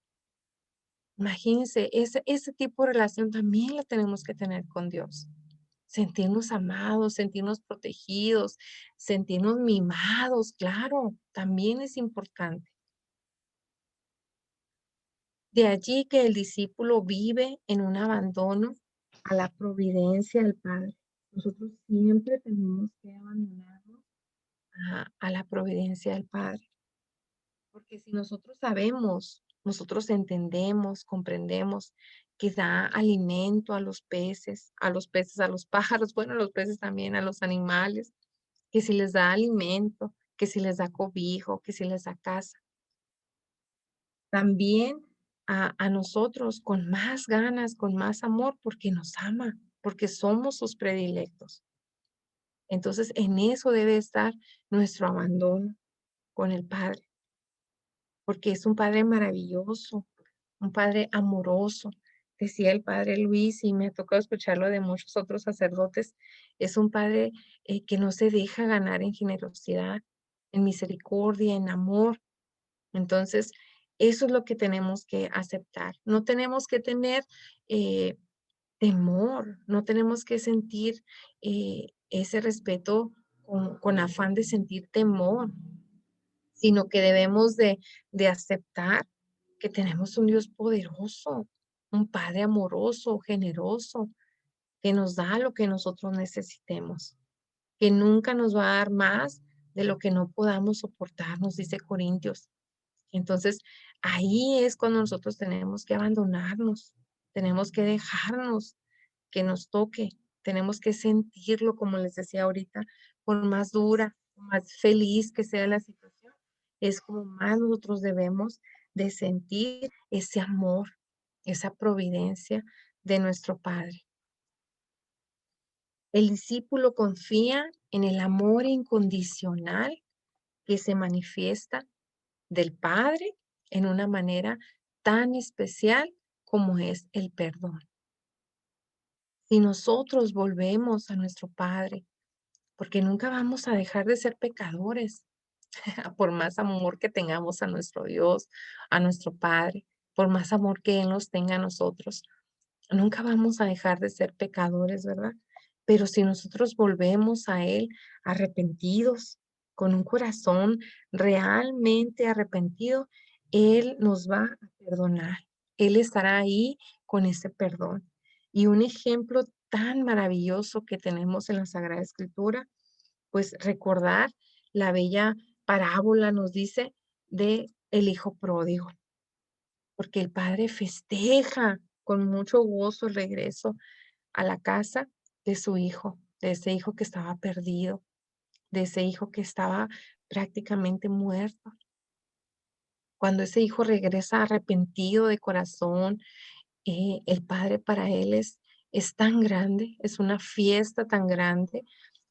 Imagínense, ese tipo de relación también la tenemos que tener con Dios. Sentirnos amados, sentirnos protegidos, sentirnos mimados, claro, también es importante. De allí que el discípulo vive en un abandono a la providencia del Padre. Nosotros siempre tenemos que abandonarnos a la providencia del Padre. Porque si nosotros sabemos, nosotros entendemos, comprendemos que da alimento a los peces, a los pájaros, bueno, a los peces también, a los animales, que si les da alimento, que si les da cobijo, que si les da casa. También a nosotros con más ganas, con más amor, porque nos ama, porque somos sus predilectos. Entonces, en eso debe estar nuestro abandono con el Padre, porque es un Padre maravilloso, un padre amoroso. Decía el padre Luis, y me ha tocado escucharlo de muchos otros sacerdotes, es un padre que no se deja ganar en generosidad, en misericordia, en amor. Entonces, eso es lo que tenemos que aceptar. No tenemos que tener eh, temor, no tenemos que sentir ese respeto con afán de sentir temor, sino que debemos de aceptar que tenemos un Dios poderoso, un Padre amoroso, generoso, que nos da lo que nosotros necesitemos, que nunca nos va a dar más de lo que no podamos soportar, nos dice Corintios. Entonces, ahí es cuando nosotros tenemos que abandonarnos, tenemos que dejarnos que nos toque, tenemos que sentirlo, como les decía ahorita, por más dura, por más feliz que sea la situación, es como más nosotros debemos de sentir ese amor, esa providencia de nuestro Padre. El discípulo confía en el amor incondicional que se manifiesta del Padre en una manera tan especial como es el perdón. Si nosotros volvemos a nuestro Padre, porque nunca vamos a dejar de ser pecadores, por más amor que tengamos a nuestro Dios, a nuestro Padre, por más amor que Él nos tenga a nosotros, nunca vamos a dejar de ser pecadores, ¿verdad? Pero si nosotros volvemos a Él arrepentidos, con un corazón realmente arrepentido, Él nos va a perdonar. Él estará ahí con ese perdón. Y un ejemplo tan maravilloso que tenemos en la Sagrada Escritura, pues recordar la bella parábola, nos dice, de el hijo pródigo, porque el padre festeja con mucho gozo el regreso a la casa de su hijo, de ese hijo que estaba perdido, de ese hijo que estaba prácticamente muerto. Cuando ese hijo regresa arrepentido de corazón, el padre para él es tan grande, es una fiesta tan grande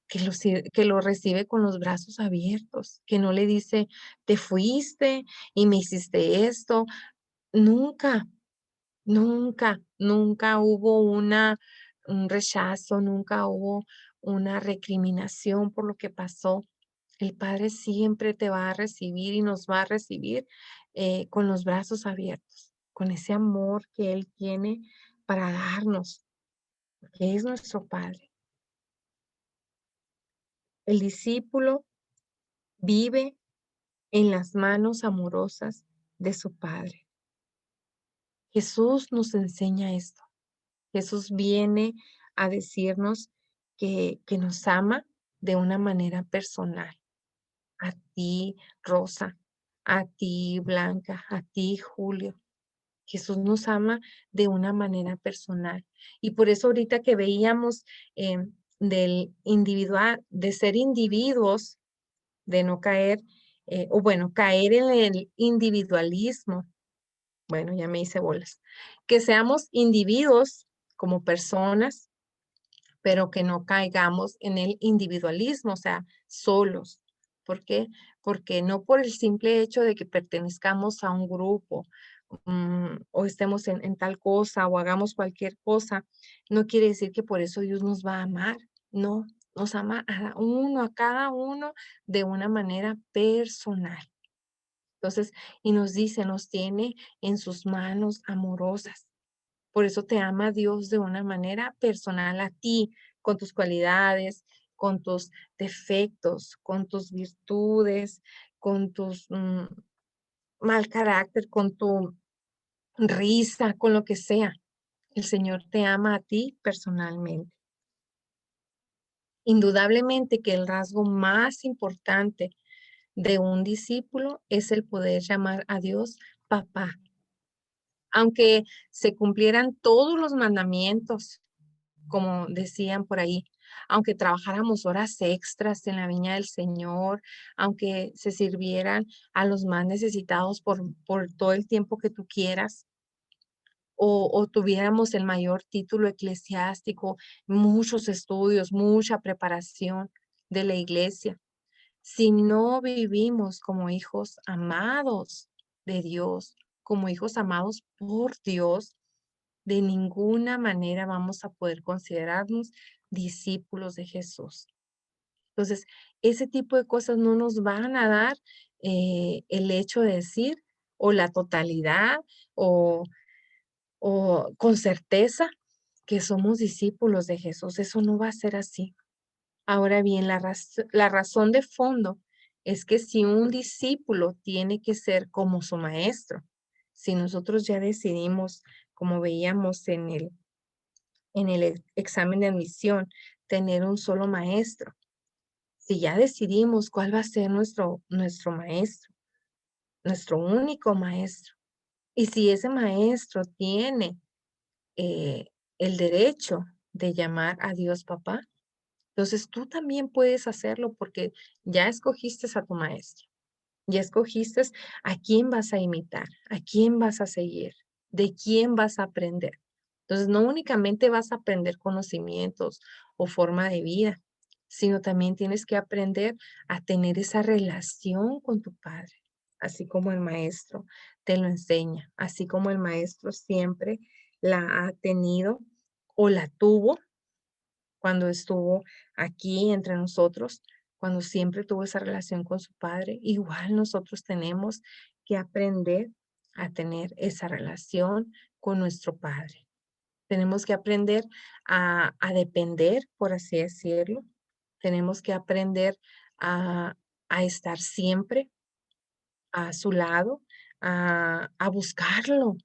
que lo recibe con los brazos abiertos, que no le dice, te fuiste y me hiciste esto. Nunca, nunca, nunca hubo un rechazo, nunca hubo una recriminación por lo que pasó. El Padre siempre te va a recibir y nos va a recibir con los brazos abiertos, con ese amor que Él tiene para darnos, que es nuestro Padre. El discípulo vive en las manos amorosas de su Padre. Jesús nos enseña esto. Jesús viene a decirnos que nos ama de una manera personal. A ti, Rosa, a ti, Blanca, a ti, Julio. Jesús nos ama de una manera personal. Y por eso ahorita que veíamos del individual, de ser individuos, de no caer, o bueno, caer en el individualismo. Bueno, ya me hice bolas. Que seamos individuos como personas, pero que no caigamos en el individualismo, o sea, solos. ¿Por qué? Porque no por el simple hecho de que pertenezcamos a un grupo, o estemos en tal cosa o hagamos cualquier cosa, no quiere decir que por eso Dios nos va a amar. No, nos ama a cada uno de una manera personal. Entonces, y nos dice, nos tiene en sus manos amorosas. Por eso te ama Dios de una manera personal a ti, con tus cualidades, con tus defectos, con tus virtudes, con tus mal carácter, con tu risa, con lo que sea. El Señor te ama a ti personalmente. Indudablemente que el rasgo más importante de un discípulo es el poder llamar a Dios papá. Aunque se cumplieran todos los mandamientos, como decían por ahí, aunque trabajáramos horas extras en la viña del Señor, aunque se sirvieran a los más necesitados por todo el tiempo que tú quieras, o tuviéramos el mayor título eclesiástico, muchos estudios, mucha preparación de la iglesia. Si no vivimos como hijos amados de Dios, como hijos amados por Dios, de ninguna manera vamos a poder considerarnos discípulos de Jesús. Entonces, ese tipo de cosas no nos van a dar el hecho de decir o la totalidad o con certeza que somos discípulos de Jesús. Eso no va a ser así. Ahora bien, la razón de fondo es que si un discípulo tiene que ser como su maestro, si nosotros ya decidimos, como veíamos en el examen de admisión, tener un solo maestro, si ya decidimos cuál va a ser nuestro maestro, nuestro único maestro, y si ese maestro tiene eh, el derecho de llamar a Dios papá, entonces tú también puedes hacerlo porque ya escogiste a tu maestro, ya escogiste a quién vas a imitar, a quién vas a seguir, de quién vas a aprender. Entonces no únicamente vas a aprender conocimientos o forma de vida, sino también tienes que aprender a tener esa relación con tu padre, así como el maestro te lo enseña, así como el maestro siempre la ha tenido o la tuvo cuando estuvo aquí entre nosotros, cuando siempre tuvo esa relación con su padre, igual nosotros tenemos que aprender a tener esa relación con nuestro padre. Tenemos que aprender a depender, por así decirlo. Tenemos que aprender a, a estar siempre a su lado, a buscarlo,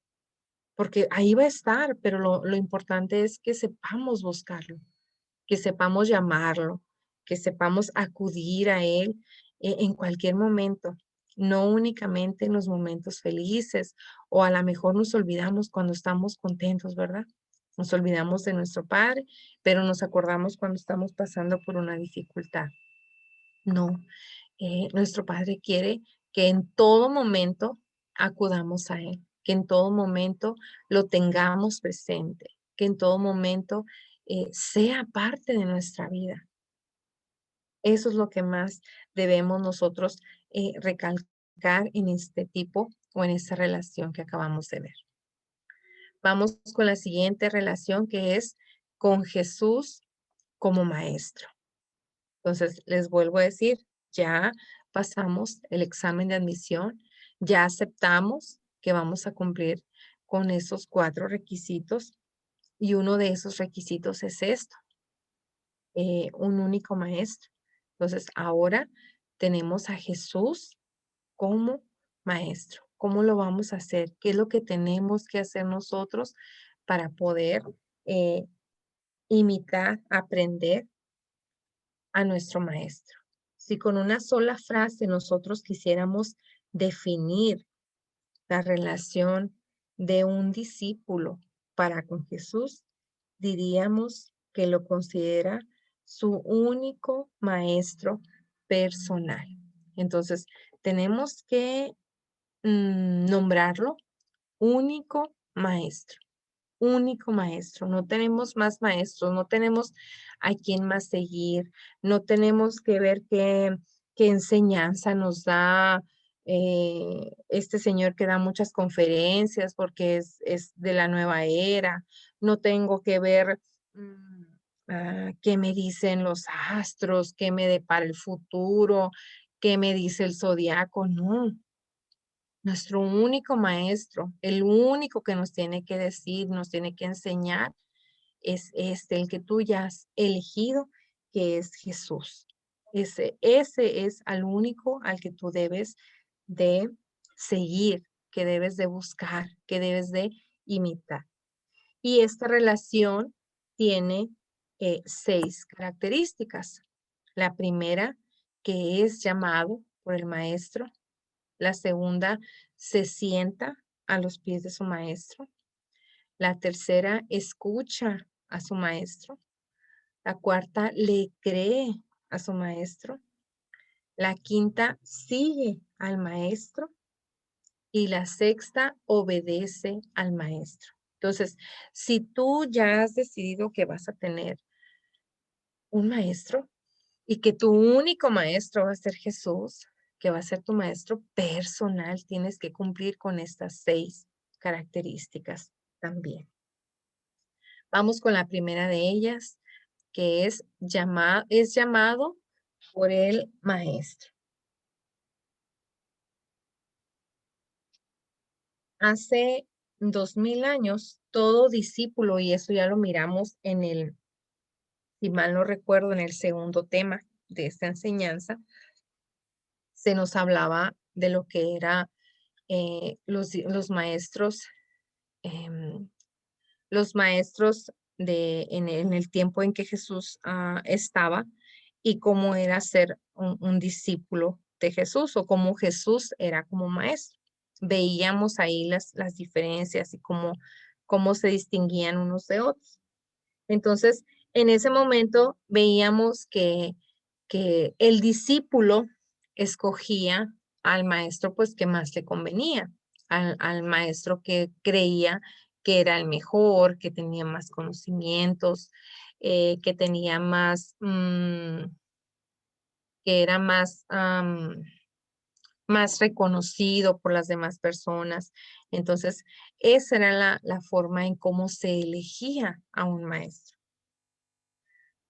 porque ahí va a estar, pero lo importante es que sepamos buscarlo, que sepamos llamarlo, que sepamos acudir a Él en cualquier momento, no únicamente en los momentos felices o a lo mejor nos olvidamos cuando estamos contentos, ¿verdad? Nos olvidamos de nuestro Padre, pero nos acordamos cuando estamos pasando por una dificultad. No, nuestro Padre quiere que en todo momento acudamos a Él, que en todo momento lo tengamos presente, que en todo momento sea parte de nuestra vida. Eso es lo que más debemos nosotros recalcar en este tipo o en esta relación que acabamos de ver. Vamos con la siguiente relación que es con Jesús como maestro. Entonces, les vuelvo a decir, ya pasamos el examen de admisión, ya aceptamos que vamos a cumplir con esos 4 requisitos y uno de esos requisitos es esto, un único maestro. Entonces, ahora tenemos a Jesús como maestro. ¿Cómo lo vamos a hacer? ¿Qué es lo que tenemos que hacer nosotros para poder eh, imitar, aprender a nuestro maestro? Si con una sola frase nosotros quisiéramos definir la relación de un discípulo para con Jesús, diríamos que lo considera su único maestro personal. Entonces, tenemos que nombrarlo único maestro, único maestro. No tenemos más maestros, no tenemos a quién más seguir, no tenemos que ver qué enseñanza nos da este señor que da muchas conferencias porque es de la nueva era. No tengo que ver qué me dicen los astros, qué me depara el futuro, qué me dice el zodiaco. No, nuestro único maestro, el único que nos tiene que decir, nos tiene que enseñar, es este, el que tú ya has elegido, que es Jesús. Ese es al único al que tú debes de seguir, que debes de buscar, que debes de imitar. Y esta relación tiene 6 características. La primera, que es llamado por el maestro. La segunda, se sienta a los pies de su maestro. La tercera, escucha a su maestro. La cuarta, le cree a su maestro. La quinta, sigue al maestro. Y la sexta, obedece al maestro. Entonces, si tú ya has decidido que vas a tener un maestro y que tu único maestro va a ser Jesús, que va a ser tu maestro personal, tienes que cumplir con estas 6 características también. Vamos con la primera de ellas, que es llamado por el maestro. Hace 2000 años, todo discípulo, y eso ya lo miramos si mal no recuerdo, en el segundo tema de esta enseñanza, se nos hablaba de lo que era los maestros, em, los maestros en el tiempo en que Jesús estaba y cómo era ser un discípulo de Jesús o cómo Jesús era como maestro. Veíamos ahí las diferencias y cómo se distinguían unos de otros. Entonces, en ese momento veíamos que el discípulo escogía al maestro pues que más le convenía, al maestro que creía que era el mejor, que tenía más conocimientos, que tenía más, que era más reconocido por las demás personas. Entonces, esa era la forma en cómo se elegía a un maestro.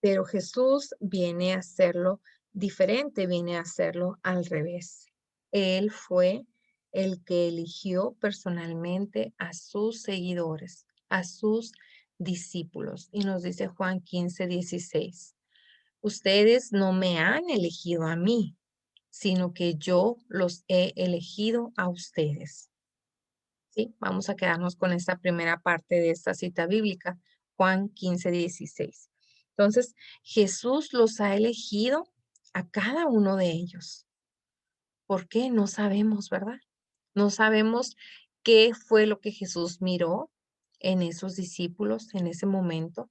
Pero Jesús viene a hacerlo diferente, viene a hacerlo al revés. Él fue el que eligió personalmente a sus seguidores, a sus discípulos. Y nos dice Juan 15:16, ustedes no me han elegido a mí, sino que yo los he elegido a ustedes. ¿Sí? Vamos a quedarnos con esta primera parte de esta cita bíblica, Juan 15:16. Entonces, Jesús los ha elegido a cada uno de ellos. ¿Por qué? No sabemos, ¿verdad? No sabemos qué fue lo que Jesús miró en esos discípulos en ese momento,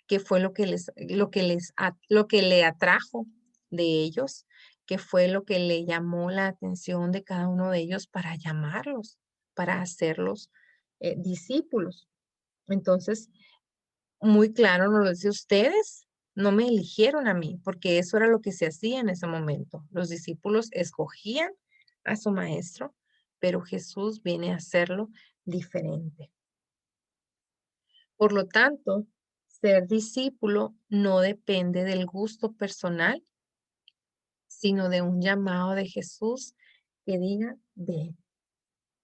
qué fue lo que le atrajo de ellos, qué fue lo que le llamó la atención de cada uno de ellos para llamarlos, para hacerlos discípulos. Entonces, muy claro nos lo dice, ustedes no me eligieron a mí, porque eso era lo que se hacía en ese momento. Los discípulos escogían a su maestro, pero Jesús viene a hacerlo diferente. Por lo tanto, ser discípulo no depende del gusto personal, sino de un llamado de Jesús que diga, ve.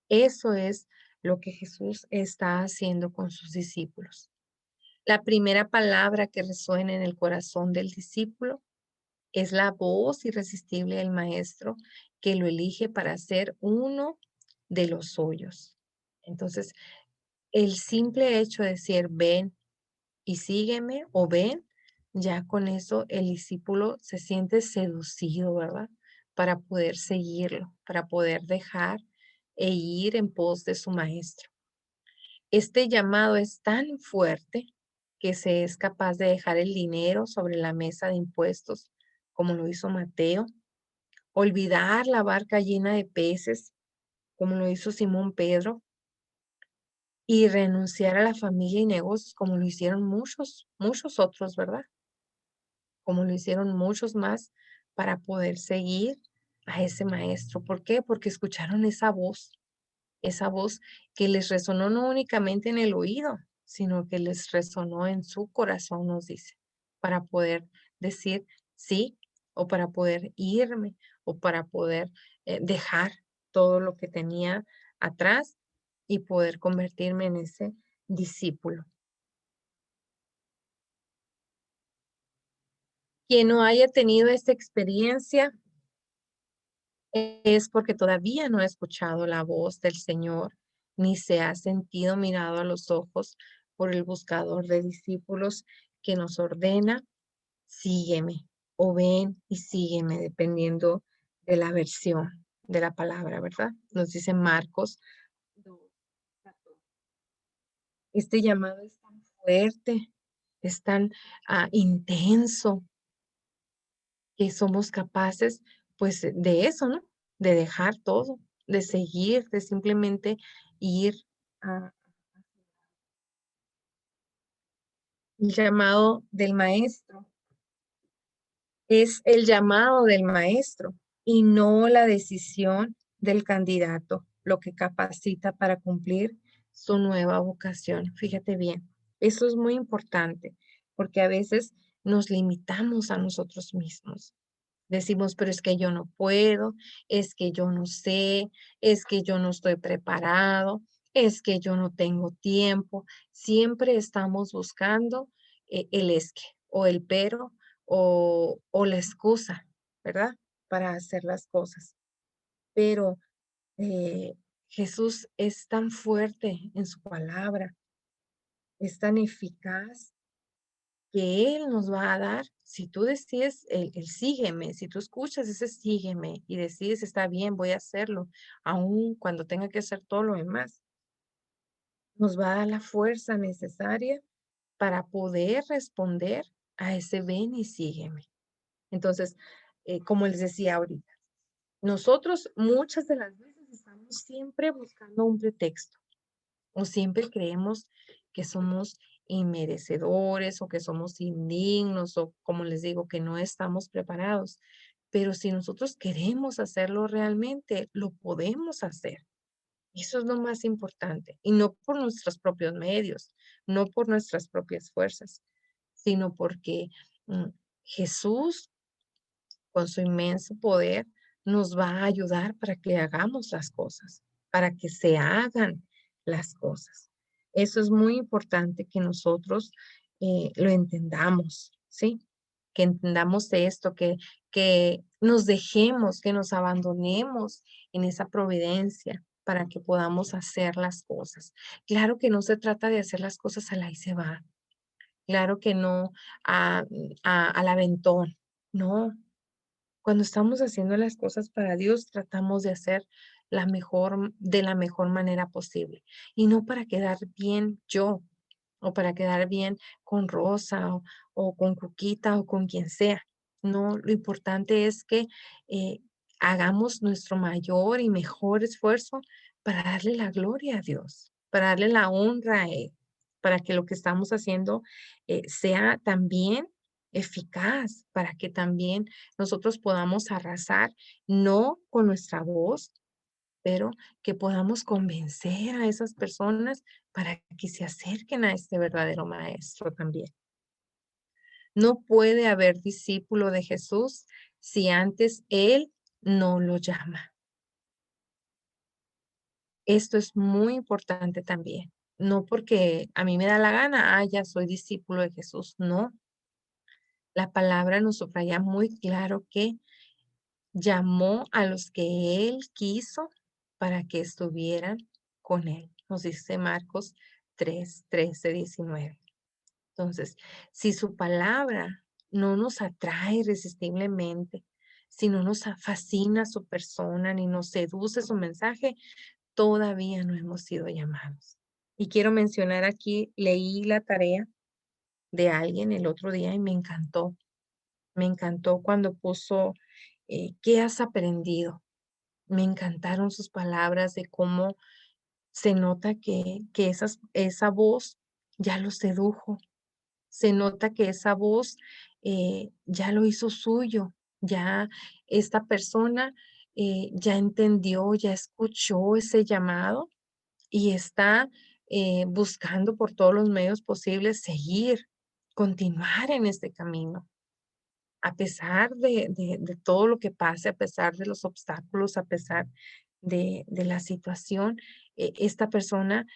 Eso es lo que Jesús está haciendo con sus discípulos. La primera palabra que resuena en el corazón del discípulo es la voz irresistible del maestro que lo elige para ser uno de los suyos. Entonces, el simple hecho de decir, ven y sígueme o ven, ya con eso el discípulo se siente seducido, ¿verdad? Para poder seguirlo, para poder dejar e ir en pos de su maestro. Este llamado es tan fuerte que se es capaz de dejar el dinero sobre la mesa de impuestos, como lo hizo Mateo, olvidar la barca llena de peces, como lo hizo Simón Pedro, y renunciar a la familia y negocios, como lo hicieron muchos otros, ¿verdad? Como lo hicieron muchos más para poder seguir a ese maestro. ¿Por qué? Porque escucharon esa voz que les resonó no únicamente en el oído, sino que les resonó en su corazón, nos dice, para poder decir sí o para poder irme o para poder dejar todo lo que tenía atrás y poder convertirme en ese discípulo. Quien no haya tenido esta experiencia es porque todavía no ha escuchado la voz del Señor, ni se ha sentido mirado a los ojos por el buscador de discípulos que nos ordena, sígueme, o ven y sígueme, dependiendo de la versión de la palabra, ¿verdad? Nos dice Marcos 2:14. Este llamado es tan fuerte, es tan intenso, que somos capaces, pues, de eso, ¿no? De dejar todo, de seguir, de simplemente ir a el llamado del maestro. Es el llamado del maestro y no la decisión del candidato, lo que capacita para cumplir su nueva vocación. Fíjate bien, eso es muy importante, porque a veces nos limitamos a nosotros mismos. Decimos, pero es que yo no puedo, es que yo no sé, es que yo no estoy preparado, es que yo no tengo tiempo. Siempre estamos buscando el es que o el pero o la excusa, ¿verdad? Para hacer las cosas. Pero eh, Jesús es tan fuerte en su palabra, es tan eficaz que Él nos va a dar, si tú decides el sígueme, si tú escuchas ese sígueme y decides, está bien, voy a hacerlo, aun cuando tenga que hacer todo lo demás, nos va a dar la fuerza necesaria para poder responder a ese ven y sígueme. Entonces, como les decía ahorita, nosotros muchas de las veces estamos siempre buscando un pretexto o siempre creemos que somos inmerecedores o que somos indignos o como les digo, que no estamos preparados. Pero si nosotros queremos hacerlo realmente, lo podemos hacer. Eso es lo más importante. Y no por nuestros propios medios, no por nuestras propias fuerzas, sino porque mm, Jesús con su inmenso poder, nos va a ayudar para que hagamos las cosas, para que se hagan las cosas. Eso es muy importante que nosotros lo entendamos, ¿sí? Que entendamos de esto, que nos dejemos, que nos abandonemos en esa providencia para que podamos hacer las cosas. Claro que no se trata de hacer las cosas al ahí se va. Claro que no al aventón. No, cuando estamos haciendo las cosas para Dios, tratamos de hacer de la mejor manera posible y no para quedar bien yo o para quedar bien con Rosa o con Cuquita o con quien sea. No, lo importante es que eh, hagamos nuestro mayor y mejor esfuerzo para darle la gloria a Dios, para darle la honra a Él, para que lo que estamos haciendo sea también eficaz, para que también nosotros podamos arrasar, no con nuestra voz, pero que podamos convencer a esas personas para que se acerquen a este verdadero maestro también. No puede haber discípulo de Jesús si antes él no lo llama. Esto es muy importante también. No porque a mí me da la gana, ya soy discípulo de Jesús. No, la palabra nos subraya muy claro que llamó a los que él quiso para que estuvieran con él. Nos dice Marcos 3:13-19. Entonces, si su palabra no nos atrae irresistiblemente, si no nos fascina su persona ni nos seduce su mensaje, todavía no hemos sido llamados. Y quiero mencionar aquí, leí la tarea de alguien el otro día y me encantó. Me encantó cuando puso, ¿qué has aprendido? Me encantaron sus palabras de cómo se nota que esa voz ya lo sedujo, se nota que esa voz ya lo hizo suyo, ya esta persona ya entendió, ya escuchó ese llamado y está buscando por todos los medios posibles seguir, continuar en este camino a pesar de todo lo que pase, a pesar de los obstáculos, a pesar de la situación, esta persona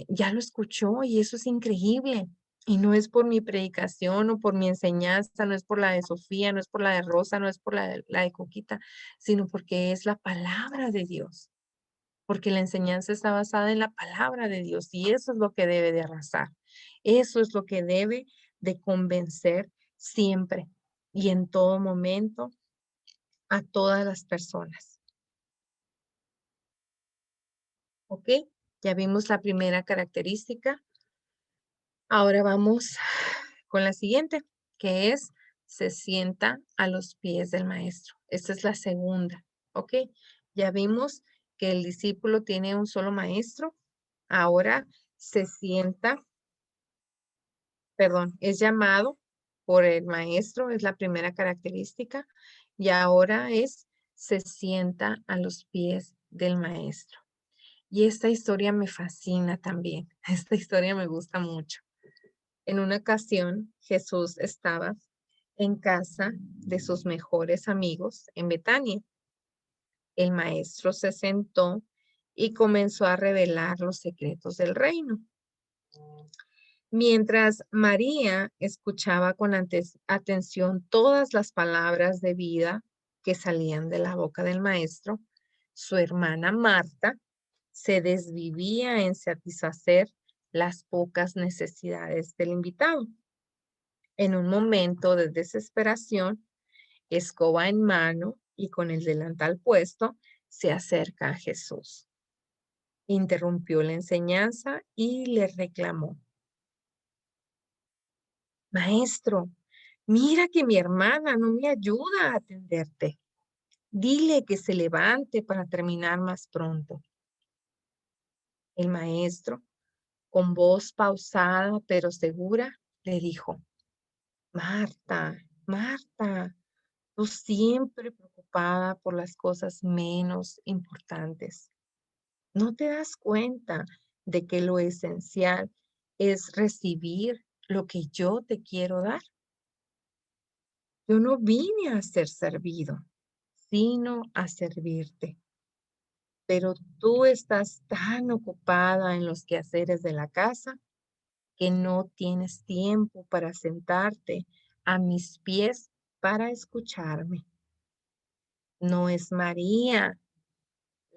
ya lo escuchó y eso es increíble. Y no es por mi predicación o por mi enseñanza, no es por la de Sofía, no es por la de Rosa, no es por la de Coquita, sino porque es la palabra de Dios, porque la enseñanza está basada en la palabra de Dios y eso es lo que debe de arrasar. Eso es lo que debe de convencer siempre y en todo momento a todas las personas. ¿Ok? Ya vimos la primera característica. Ahora vamos con la siguiente, que es se sienta a los pies del maestro. Esta es la segunda. ¿Ok? Ya vimos que el discípulo tiene un solo maestro. Ahora se sienta, perdón, es llamado por el maestro, es la primera característica. Y ahora se sienta a los pies del maestro. Y esta historia me fascina también. Esta historia me gusta mucho. En una ocasión, Jesús estaba en casa de sus mejores amigos en Betania. El maestro se sentó y comenzó a revelar los secretos del reino. Mientras María escuchaba con atención todas las palabras de vida que salían de la boca del maestro, su hermana Marta se desvivía en satisfacer las pocas necesidades del invitado. En un momento de desesperación, escoba en mano y con el delantal puesto, se acerca a Jesús. Interrumpió la enseñanza y le reclamó: Maestro, mira que mi hermana no me ayuda a atenderte. Dile que se levante para terminar más pronto. El maestro, con voz pausada pero segura, le dijo: Marta, Marta, tú siempre preocupada por las cosas menos importantes. ¿No te das cuenta de que lo esencial es recibir lo que yo te quiero dar? Yo no vine a ser servido, sino a servirte. Pero tú estás tan ocupada en los quehaceres de la casa que no tienes tiempo para sentarte a mis pies para escucharme. No es María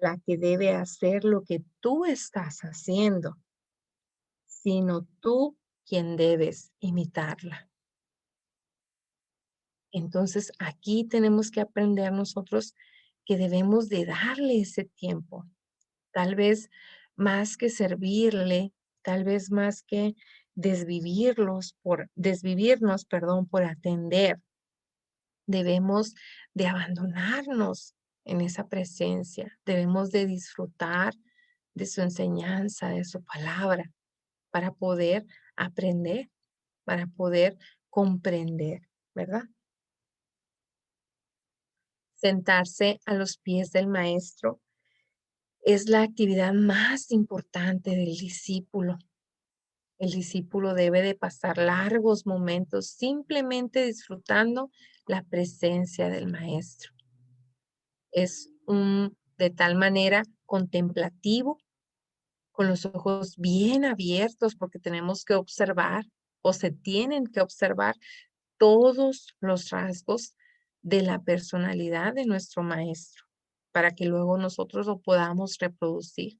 la que debe hacer lo que tú estás haciendo, sino tú quien debes imitarla. Entonces aquí tenemos que aprender nosotros que debemos de darle ese tiempo. Tal vez más que servirle, tal vez más que desvivirnos, perdón, por atender, debemos de abandonarnos en esa presencia, debemos de disfrutar de su enseñanza, de su palabra, para poder aprender, para poder comprender, ¿verdad? Sentarse a los pies del maestro es la actividad más importante del discípulo. El discípulo debe de pasar largos momentos simplemente disfrutando la presencia del maestro. Es de tal manera contemplativo, con los ojos bien abiertos, porque tenemos que observar o se tienen que observar todos los rasgos de la personalidad de nuestro maestro, para que luego nosotros lo podamos reproducir,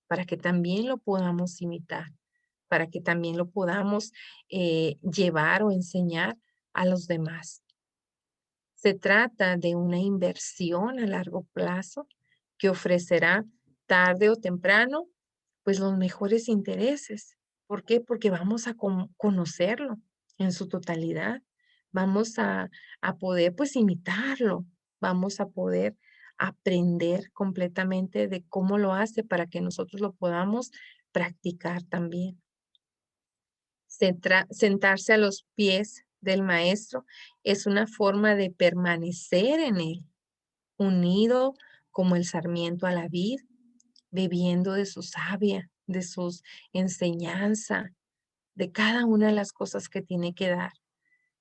para que también lo podamos imitar, para que también lo podamos llevar o enseñar a los demás. Se trata de una inversión a largo plazo que ofrecerá tarde o temprano, pues los mejores intereses. ¿Por qué? Porque vamos a conocerlo en su totalidad. Vamos a poder pues imitarlo. Vamos a poder aprender completamente de cómo lo hace para que nosotros lo podamos practicar también. Sentarse a los pies del maestro es una forma de permanecer en él, unido como el sarmiento a la vid, bebiendo de su savia, de sus enseñanza, de cada una de las cosas que tiene que dar,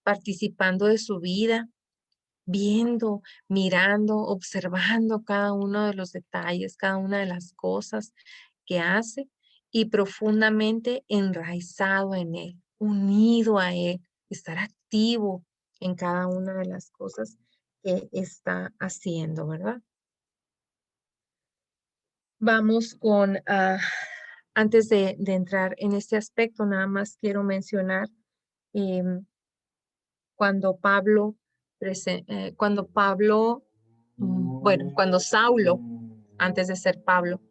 participando de su vida, viendo, mirando, observando cada uno de los detalles, cada una de las cosas que hace y profundamente enraizado en él, unido a él, estar activo en cada una de las cosas que está haciendo, ¿verdad? Vamos con, antes de entrar en este aspecto, nada más quiero mencionar em, cuando Pablo, cuando Saulo, antes de ser Pablo,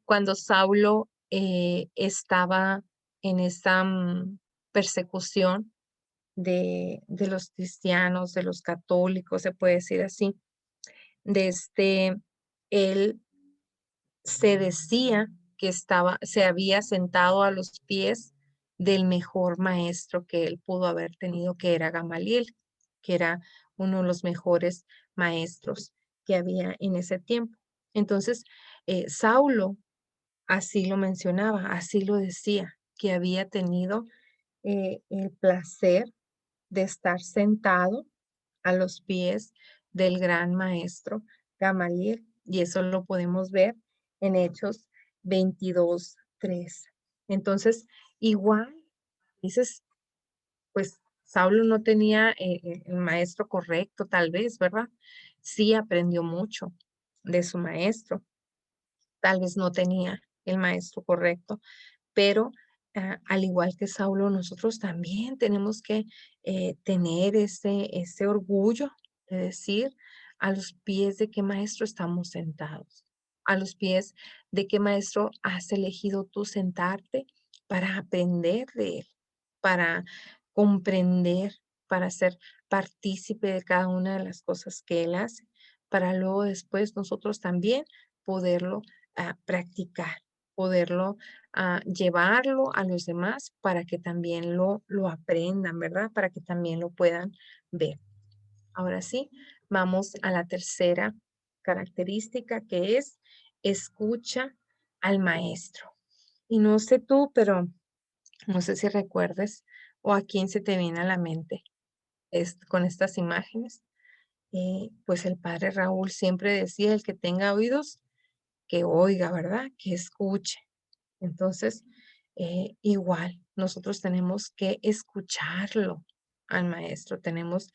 cuando Saulo estaba en esa persecución de los cristianos, de los católicos, se puede decir así, él se decía que se había sentado a los pies del mejor maestro que él pudo haber tenido, que era Gamaliel, que era uno de los mejores maestros que había en ese tiempo. Entonces, Saulo así lo mencionaba, así lo decía, que había tenido el placer de estar sentado a los pies del gran maestro Gamaliel. Y eso lo podemos ver en Hechos 22:3. Entonces, igual, dices, pues Saulo no tenía el maestro correcto, tal vez, ¿verdad? Sí aprendió mucho de su maestro, tal vez no tenía el maestro correcto, pero al igual que Saulo, nosotros también tenemos que tener ese orgullo de decir a los pies de qué maestro estamos sentados, a los pies de qué maestro has elegido tú sentarte para aprender de él, para comprender, para ser partícipe de cada una de las cosas que él hace, para luego después nosotros también poderlo practicar, poderlo llevarlo a los demás para que también lo aprendan, ¿verdad? Para que también lo puedan ver. Ahora sí, vamos a la tercera característica que es escucha al maestro. Y no sé tú, pero no sé si recuerdes o a quién se te viene a la mente. con estas imágenes. Pues el padre Raúl siempre decía, el que tenga oídos, que oiga, ¿verdad? Que escuche. Entonces, igual, nosotros tenemos que escucharlo al maestro, tenemos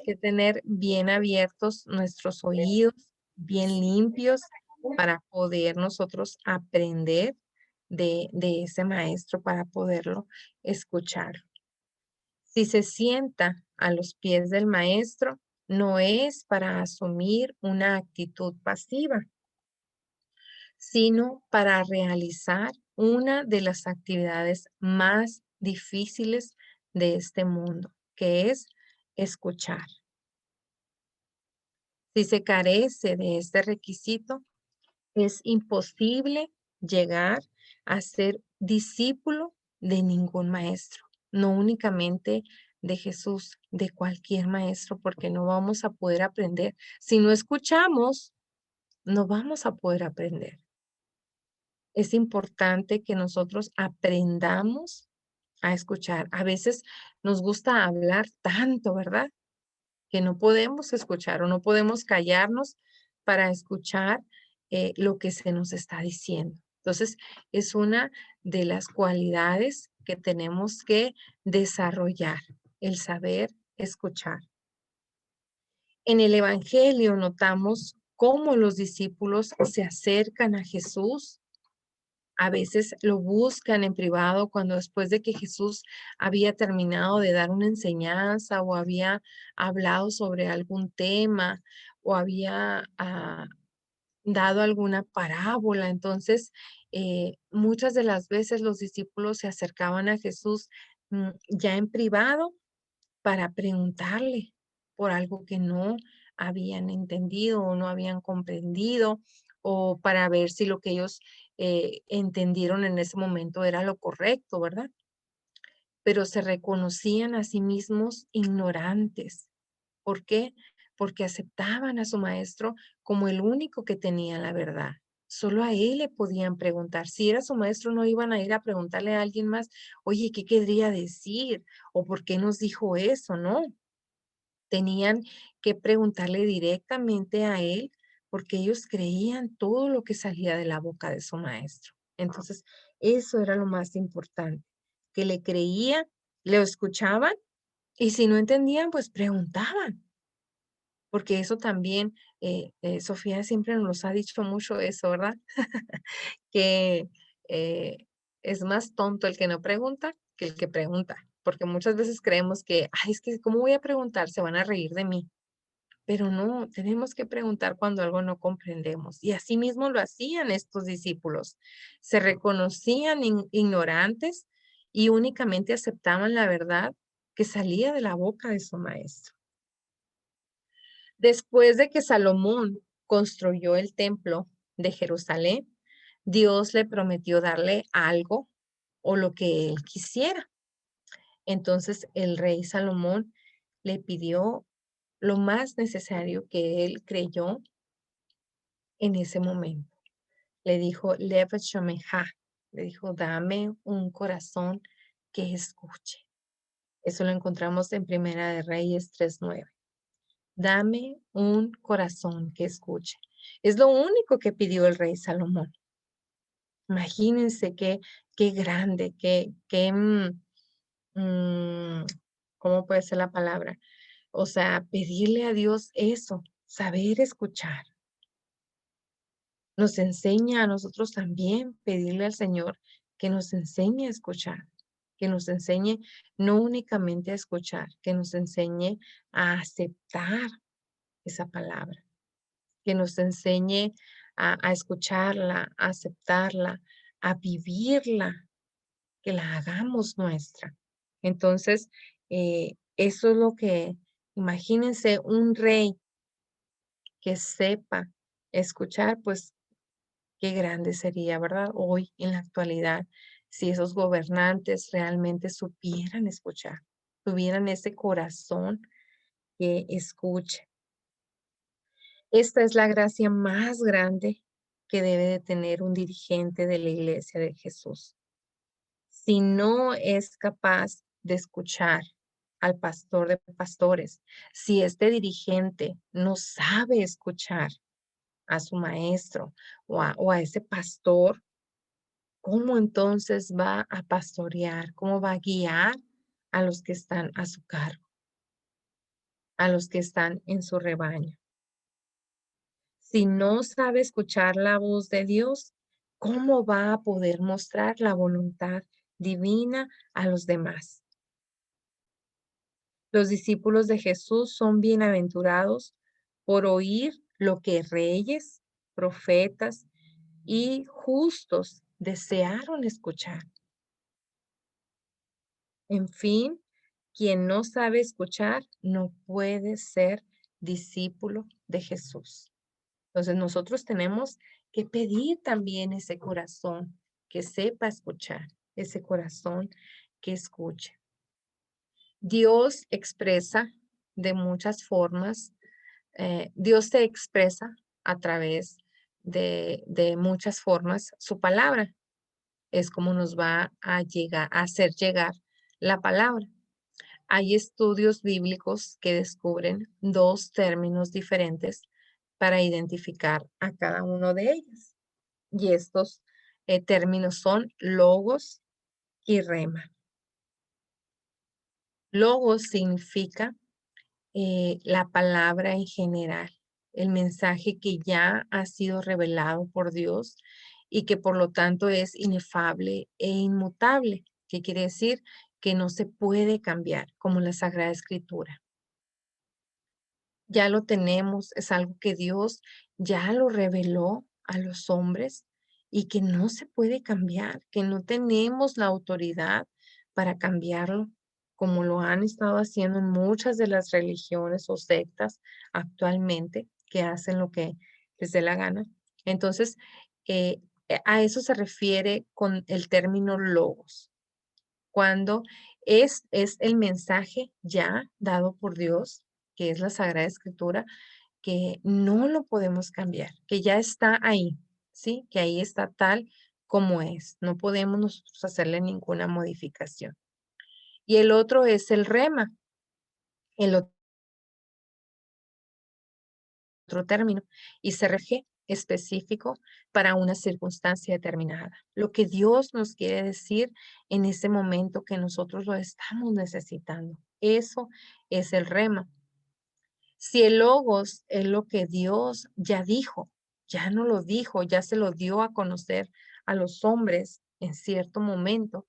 que tener bien abiertos nuestros oídos, bien limpios, para poder nosotros aprender de ese maestro, para poderlo escuchar. Si se sienta a los pies del maestro, no es para asumir una actitud pasiva, sino para realizar una de las actividades más difíciles de este mundo, que es escuchar. Si se carece de este requisito, es imposible llegar a ser discípulo de ningún maestro, no únicamente de Jesús, de cualquier maestro, porque no vamos a poder aprender. Si no escuchamos, no vamos a poder aprender. Es importante que nosotros aprendamos a escuchar. A veces nos gusta hablar tanto, ¿verdad? Que no podemos escuchar o no podemos callarnos para escuchar lo que se nos está diciendo. Entonces, es una de las cualidades que tenemos que desarrollar, el saber escuchar. En el Evangelio notamos cómo los discípulos se acercan a Jesús. A veces lo buscan en privado cuando después de que Jesús había terminado de dar una enseñanza o había hablado sobre algún tema o había dado alguna parábola. Entonces, muchas de las veces los discípulos se acercaban a Jesús ya en privado para preguntarle por algo que no habían entendido o no habían comprendido, o para ver si lo que ellos entendieron en ese momento era lo correcto, ¿verdad? Pero se reconocían a sí mismos ignorantes. ¿Por qué? Porque aceptaban a su maestro como el único que tenía la verdad. Solo a él le podían preguntar. Si era su maestro, no iban a ir a preguntarle a alguien más, oye, ¿qué querría decir? ¿O por qué nos dijo eso? No, tenían que preguntarle directamente a él porque ellos creían todo lo que salía de la boca de su maestro. Entonces, eso era lo más importante, que le creían, le escuchaban y si no entendían, pues preguntaban, porque eso también, Sofía siempre nos ha dicho mucho eso, ¿verdad? Que eh, es más tonto el que no pregunta que el que pregunta, porque muchas veces creemos que, ay, es que, ¿cómo voy a preguntar? Se van a reír de mí. Pero no, tenemos que preguntar cuando algo no comprendemos. Y así mismo lo hacían estos discípulos. Se reconocían ignorantes y únicamente aceptaban la verdad que salía de la boca de su maestro. Después de que Salomón construyó el templo de Jerusalén, Dios le prometió darle algo o lo que él quisiera. Entonces el rey Salomón le pidió lo más necesario que él creyó en ese momento. Le dijo, Lev Shomeha, le dijo, dame un corazón que escuche. Eso lo encontramos en Primera de Reyes 3:9. Dame un corazón que escuche. Es lo único que pidió el rey Salomón. Imagínense qué grande, ¿cómo puede ser la palabra? O sea, pedirle a Dios eso, saber escuchar. Nos enseña a nosotros también pedirle al Señor que nos enseñe a escuchar, que nos enseñe no únicamente a escuchar, que nos enseñe a aceptar esa palabra, que nos enseñe a escucharla, a aceptarla, a vivirla, que la hagamos nuestra. Entonces, eso es lo que, imagínense un rey que sepa escuchar, pues qué grande sería, ¿verdad? Hoy, en la actualidad, si esos gobernantes realmente supieran escuchar, tuvieran ese corazón que escuche. Esta es la gracia más grande que debe de tener un dirigente de la iglesia de Jesús. Si no es capaz de escuchar al pastor de pastores, si este dirigente no sabe escuchar a su maestro o a ese pastor, ¿cómo entonces va a pastorear? ¿Cómo va a guiar a los que están a su cargo, a los que están en su rebaño? Si no sabe escuchar la voz de Dios, ¿cómo va a poder mostrar la voluntad divina a los demás? Los discípulos de Jesús son bienaventurados por oír lo que reyes, profetas y justos desearon escuchar. En fin, quien no sabe escuchar no puede ser discípulo de Jesús. Entonces nosotros tenemos que pedir también ese corazón que sepa escuchar, ese corazón que escuche. Dios expresa de muchas formas, Dios se expresa a través de muchas formas su palabra. Es como nos va a llegar, a hacer llegar la palabra. Hay estudios bíblicos que descubren dos términos diferentes para identificar a cada uno de ellos. Y estos términos son logos y rema. Logos significa la palabra en general, el mensaje que ya ha sido revelado por Dios y que por lo tanto es inefable e inmutable, que quiere decir que no se puede cambiar, como la Sagrada Escritura. Ya lo tenemos, es algo que Dios ya lo reveló a los hombres y que no se puede cambiar, que no tenemos la autoridad para cambiarlo, como lo han estado haciendo en muchas de las religiones o sectas actualmente, que hacen lo que les dé la gana. Entonces, a eso se refiere con el término logos, cuando es el mensaje ya dado por Dios, que es la Sagrada Escritura, que no lo podemos cambiar, que ya está ahí, ¿sí? Que ahí está tal como es. No podemos nosotros hacerle ninguna modificación. Y el otro es el rema, el otro término, y se refiere específico para una circunstancia determinada. Lo que Dios nos quiere decir en ese momento que nosotros lo estamos necesitando. Eso es el rema. Si el logos es lo que Dios ya dijo, ya no lo dijo, ya se lo dio a conocer a los hombres en cierto momento,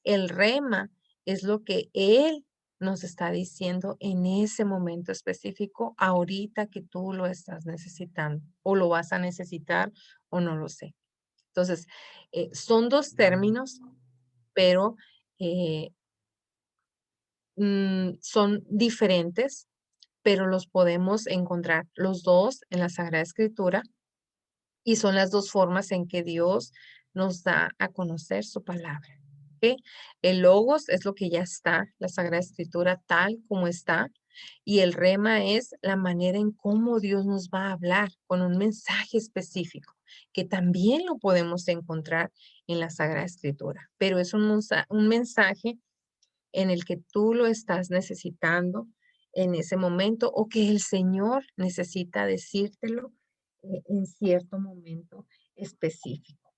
el rema es lo que Él nos está diciendo en ese momento específico, ahorita que tú lo estás necesitando o lo vas a necesitar o no lo sé. Entonces, son dos términos, pero eh, son diferentes, pero los podemos encontrar los dos en la Sagrada Escritura y son las dos formas en que Dios nos da a conocer su palabra. ¿Ok? El logos es lo que ya está, la Sagrada Escritura tal como está, y el rema es la manera en cómo Dios nos va a hablar con un mensaje específico, que también lo podemos encontrar en la Sagrada Escritura, pero es un mensaje en el que tú lo estás necesitando en ese momento o que el Señor necesita decírtelo en cierto momento específico.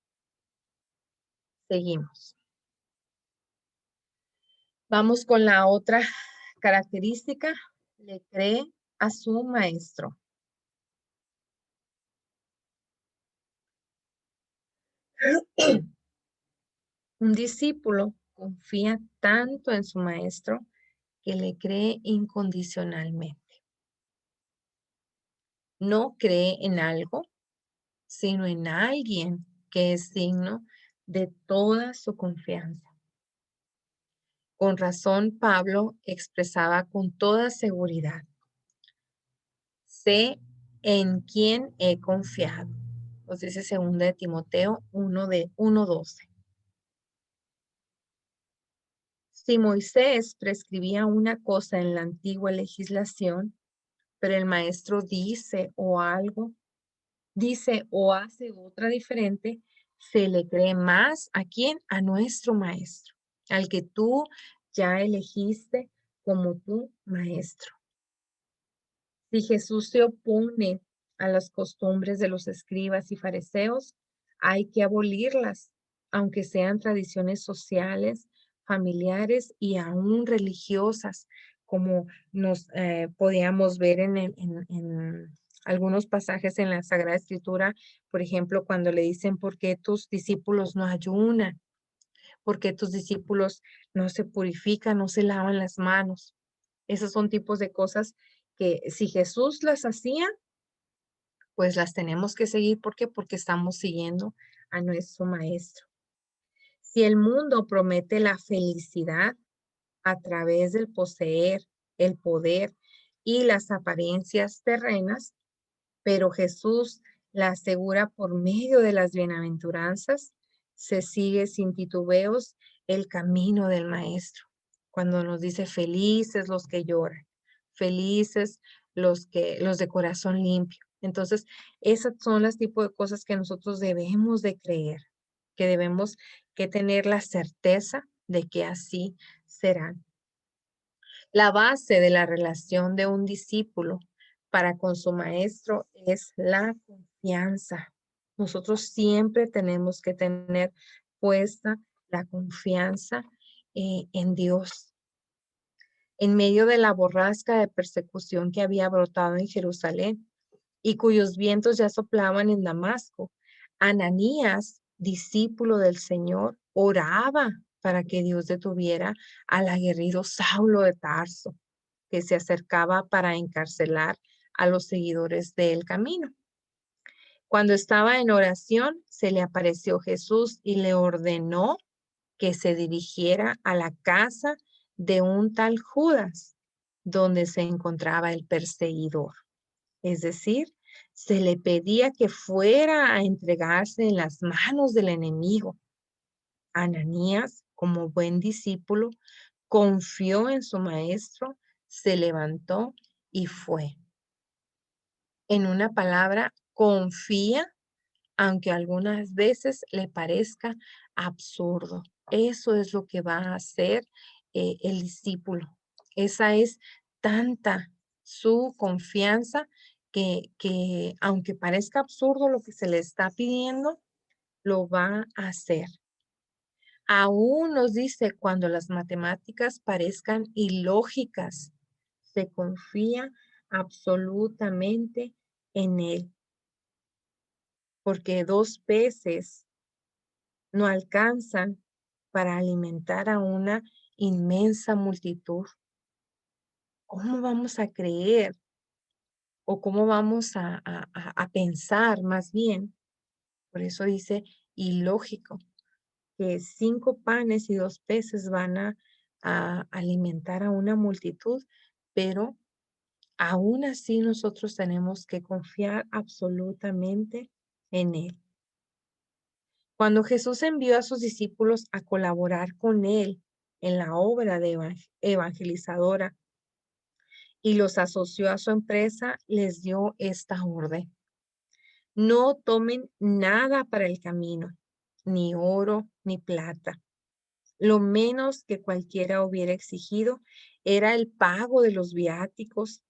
Seguimos. Vamos con la otra característica. Le cree a su maestro. Un discípulo confía tanto en su maestro que le cree incondicionalmente. No cree en algo, sino en alguien que es digno de toda su confianza. Con razón, Pablo expresaba con toda seguridad, sé en quién he confiado. Nos dice 2 de Timoteo 1:12. Si Moisés prescribía una cosa en la antigua legislación, pero el maestro dice o hace otra diferente, se le cree más a quién, a nuestro maestro, al que tú ya elegiste como tu maestro. Si Jesús se opone a las costumbres de los escribas y fariseos, hay que abolirlas, aunque sean tradiciones sociales, familiares y aún religiosas, como nos podíamos ver en algunos pasajes en la Sagrada Escritura, por ejemplo, cuando le dicen, ¿por qué tus discípulos no ayunan? ¿Por qué tus discípulos no se purifican, no se lavan las manos? Esos son tipos de cosas que si Jesús las hacía, pues las tenemos que seguir. ¿Por qué? Porque estamos siguiendo a nuestro maestro. Si el mundo promete la felicidad a través del poseer, el poder y las apariencias terrenas, pero Jesús la asegura por medio de las bienaventuranzas, se sigue sin titubeos el camino del maestro. Cuando nos dice felices los que lloran, felices los de corazón limpio. Entonces, esas son las tipos de cosas que nosotros debemos de creer, que debemos que tener la certeza de que así serán. La base de la relación de un discípulo para con su maestro es la confianza. Nosotros siempre tenemos que tener puesta la confianza en Dios. En medio de la borrasca de persecución que había brotado en Jerusalén y cuyos vientos ya soplaban en Damasco, Ananías, discípulo del Señor, oraba para que Dios detuviera al aguerrido Saulo de Tarso, que se acercaba para encarcelar a los seguidores del camino. Cuando estaba en oración, se le apareció Jesús y le ordenó que se dirigiera a la casa de un tal Judas, donde se encontraba el perseguidor. Es decir, se le pedía que fuera a entregarse en las manos del enemigo. Ananías, como buen discípulo, confió en su maestro, se levantó y fue. En una palabra, confía, aunque algunas veces le parezca absurdo. Eso es lo que va a hacer el discípulo. Esa es tanta su confianza que aunque parezca absurdo lo que se le está pidiendo, lo va a hacer. Aún nos dice cuando las matemáticas parezcan ilógicas, se confía absolutamente en él, porque 2 peces no alcanzan para alimentar a una inmensa multitud. ¿Cómo vamos a creer o cómo vamos a pensar más bien? Por eso dice ilógico, que 5 panes y 2 peces van a alimentar a una multitud, pero aún así nosotros tenemos que confiar absolutamente en Él. Cuando Jesús envió a sus discípulos a colaborar con Él en la obra de evangelizadora y los asoció a su empresa, les dio esta orden: no tomen nada para el camino, ni oro, ni plata. Lo menos que cualquiera hubiera exigido era el pago de los viáticos,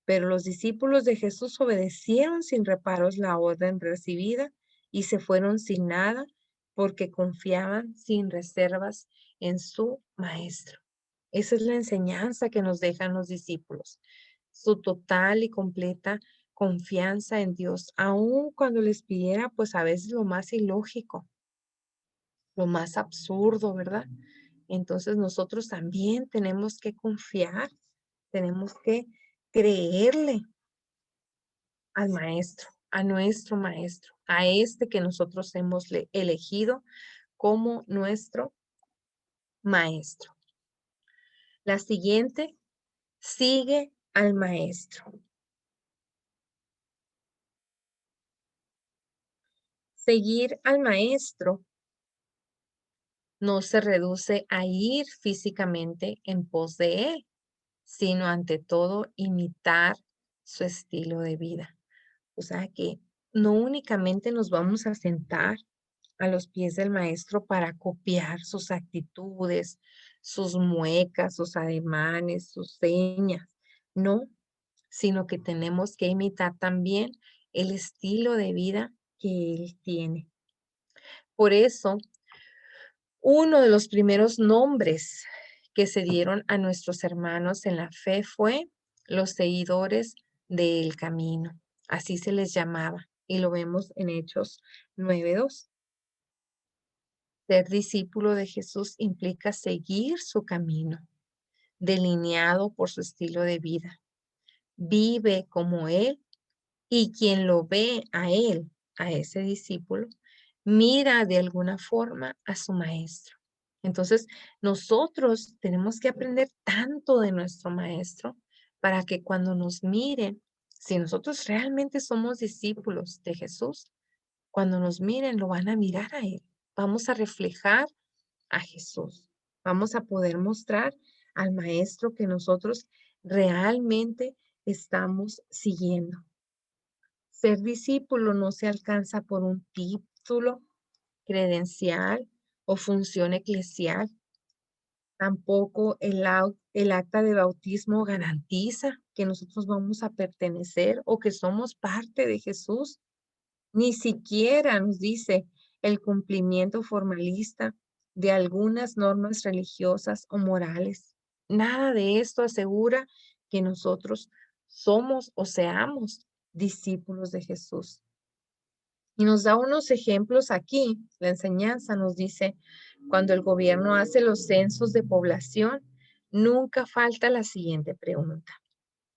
pero los discípulos de Jesús obedecieron sin reparos la orden recibida y se fueron sin nada porque confiaban sin reservas en su maestro. Esa es la enseñanza que nos dejan los discípulos, su total y completa confianza en Dios, aun cuando les pidiera pues a veces lo más ilógico, lo más absurdo, ¿verdad? Entonces nosotros también tenemos que confiar, tenemos que creerle al maestro, a nuestro maestro, a este que nosotros hemos elegido como nuestro maestro. La siguiente, sigue al maestro. Seguir al maestro no se reduce a ir físicamente en pos de él, sino ante todo imitar su estilo de vida. O sea que no únicamente nos vamos a sentar a los pies del maestro para copiar sus actitudes, sus muecas, sus ademanes, sus señas. No, sino que tenemos que imitar también el estilo de vida que Él tiene. Por eso, uno de los primeros nombres que se dieron a nuestros hermanos en la fe fue los seguidores del camino. Así se les llamaba y lo vemos en Hechos 9:2. Ser discípulo de Jesús implica seguir su camino, delineado por su estilo de vida. Vive como Él y quien lo ve a Él, a ese discípulo, mira de alguna forma a su maestro. Entonces, nosotros tenemos que aprender tanto de nuestro maestro para que cuando nos miren, si nosotros realmente somos discípulos de Jesús, cuando nos miren lo van a mirar a Él. Vamos a reflejar a Jesús. Vamos a poder mostrar al maestro que nosotros realmente estamos siguiendo. Ser discípulo no se alcanza por un título, credencial o función eclesial. Tampoco el acta de bautismo garantiza que nosotros vamos a pertenecer o que somos parte de Jesús. Ni siquiera nos dice el cumplimiento formalista de algunas normas religiosas o morales. Nada de esto asegura que nosotros somos o seamos discípulos de Jesús. Y nos da unos ejemplos aquí. La enseñanza nos dice, cuando el gobierno hace los censos de población, nunca falta la siguiente pregunta.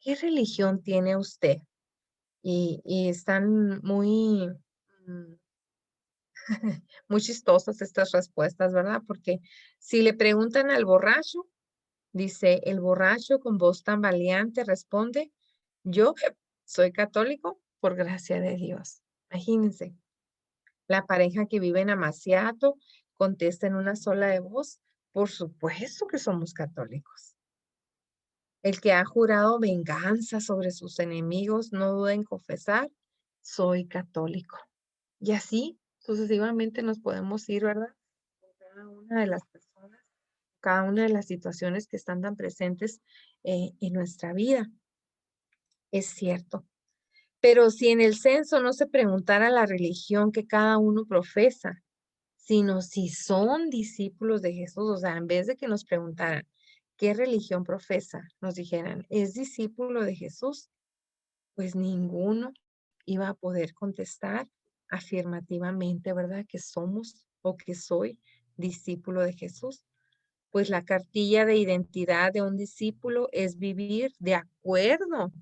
¿Qué religión tiene usted? Y están mm, muy chistosas estas respuestas, ¿verdad? Porque si le preguntan al borracho, dice, el borracho con voz tan valiente responde, yo soy católico por gracia de Dios. Imagínense. La pareja que vive en Amaciato contesta en una sola de voz, por supuesto que somos católicos. El que ha jurado venganza sobre sus enemigos no duda en confesar, soy católico. Y así sucesivamente nos podemos ir, ¿verdad? Con cada una de las personas, cada una de las situaciones que están tan presentes en nuestra vida. Es cierto. Pero si en el censo no se preguntara la religión que cada uno profesa, sino si son discípulos de Jesús, o sea, en vez de que nos preguntaran qué religión profesa, nos dijeran, ¿es discípulo de Jesús? Pues ninguno iba a poder contestar afirmativamente, ¿verdad? Que somos o que soy discípulo de Jesús. Pues la cartilla de identidad de un discípulo es vivir de acuerdo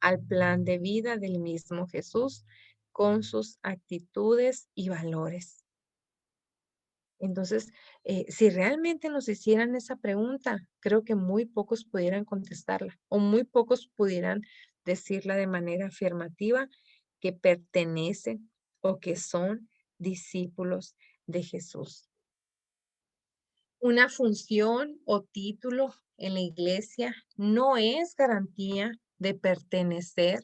al plan de vida del mismo Jesús con sus actitudes y valores. Entonces, si realmente nos hicieran esa pregunta, creo que muy pocos pudieran contestarla o muy pocos pudieran decirla de manera afirmativa que pertenecen o que son discípulos de Jesús. Una función o título en la iglesia no es garantía de pertenecer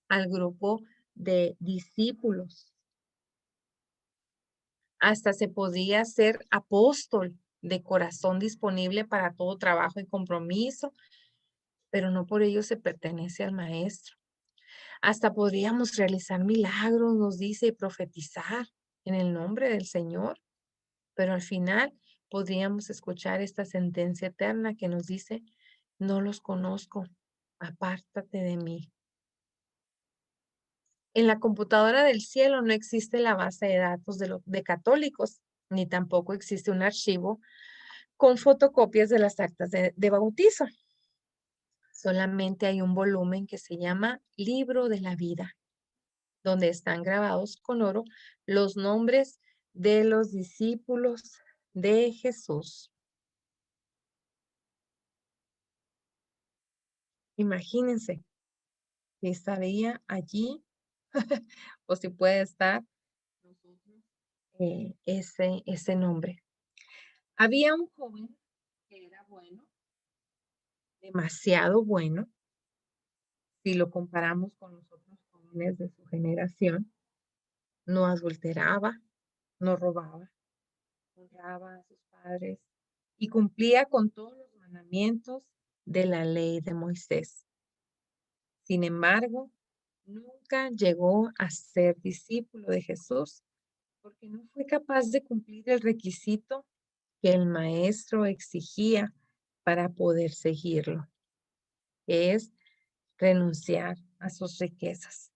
al grupo de discípulos. Hasta se podía ser apóstol de corazón disponible para todo trabajo y compromiso, pero no por ello se pertenece al maestro. Hasta podríamos realizar milagros, nos dice, y profetizar en el nombre del Señor, pero al final podríamos escuchar esta sentencia eterna que nos dice, no los conozco, apártate de mí. En la computadora del cielo no existe la base de datos de católicos, ni tampoco existe un archivo con fotocopias de las actas de bautizo. Solamente hay un volumen que se llama Libro de la Vida, donde están grabados con oro los nombres de los discípulos de Jesús. Imagínense si estaría allí o si puede estar ese nombre. Había un joven que era bueno, demasiado bueno, si lo comparamos con los otros jóvenes de su generación. No adulteraba, no robaba, honraba a sus padres, y cumplía con todos los mandamientos de la ley de Moisés. Sin embargo, nunca llegó a ser discípulo de Jesús porque no fue capaz de cumplir el requisito que el maestro exigía para poder seguirlo, que es renunciar a sus riquezas.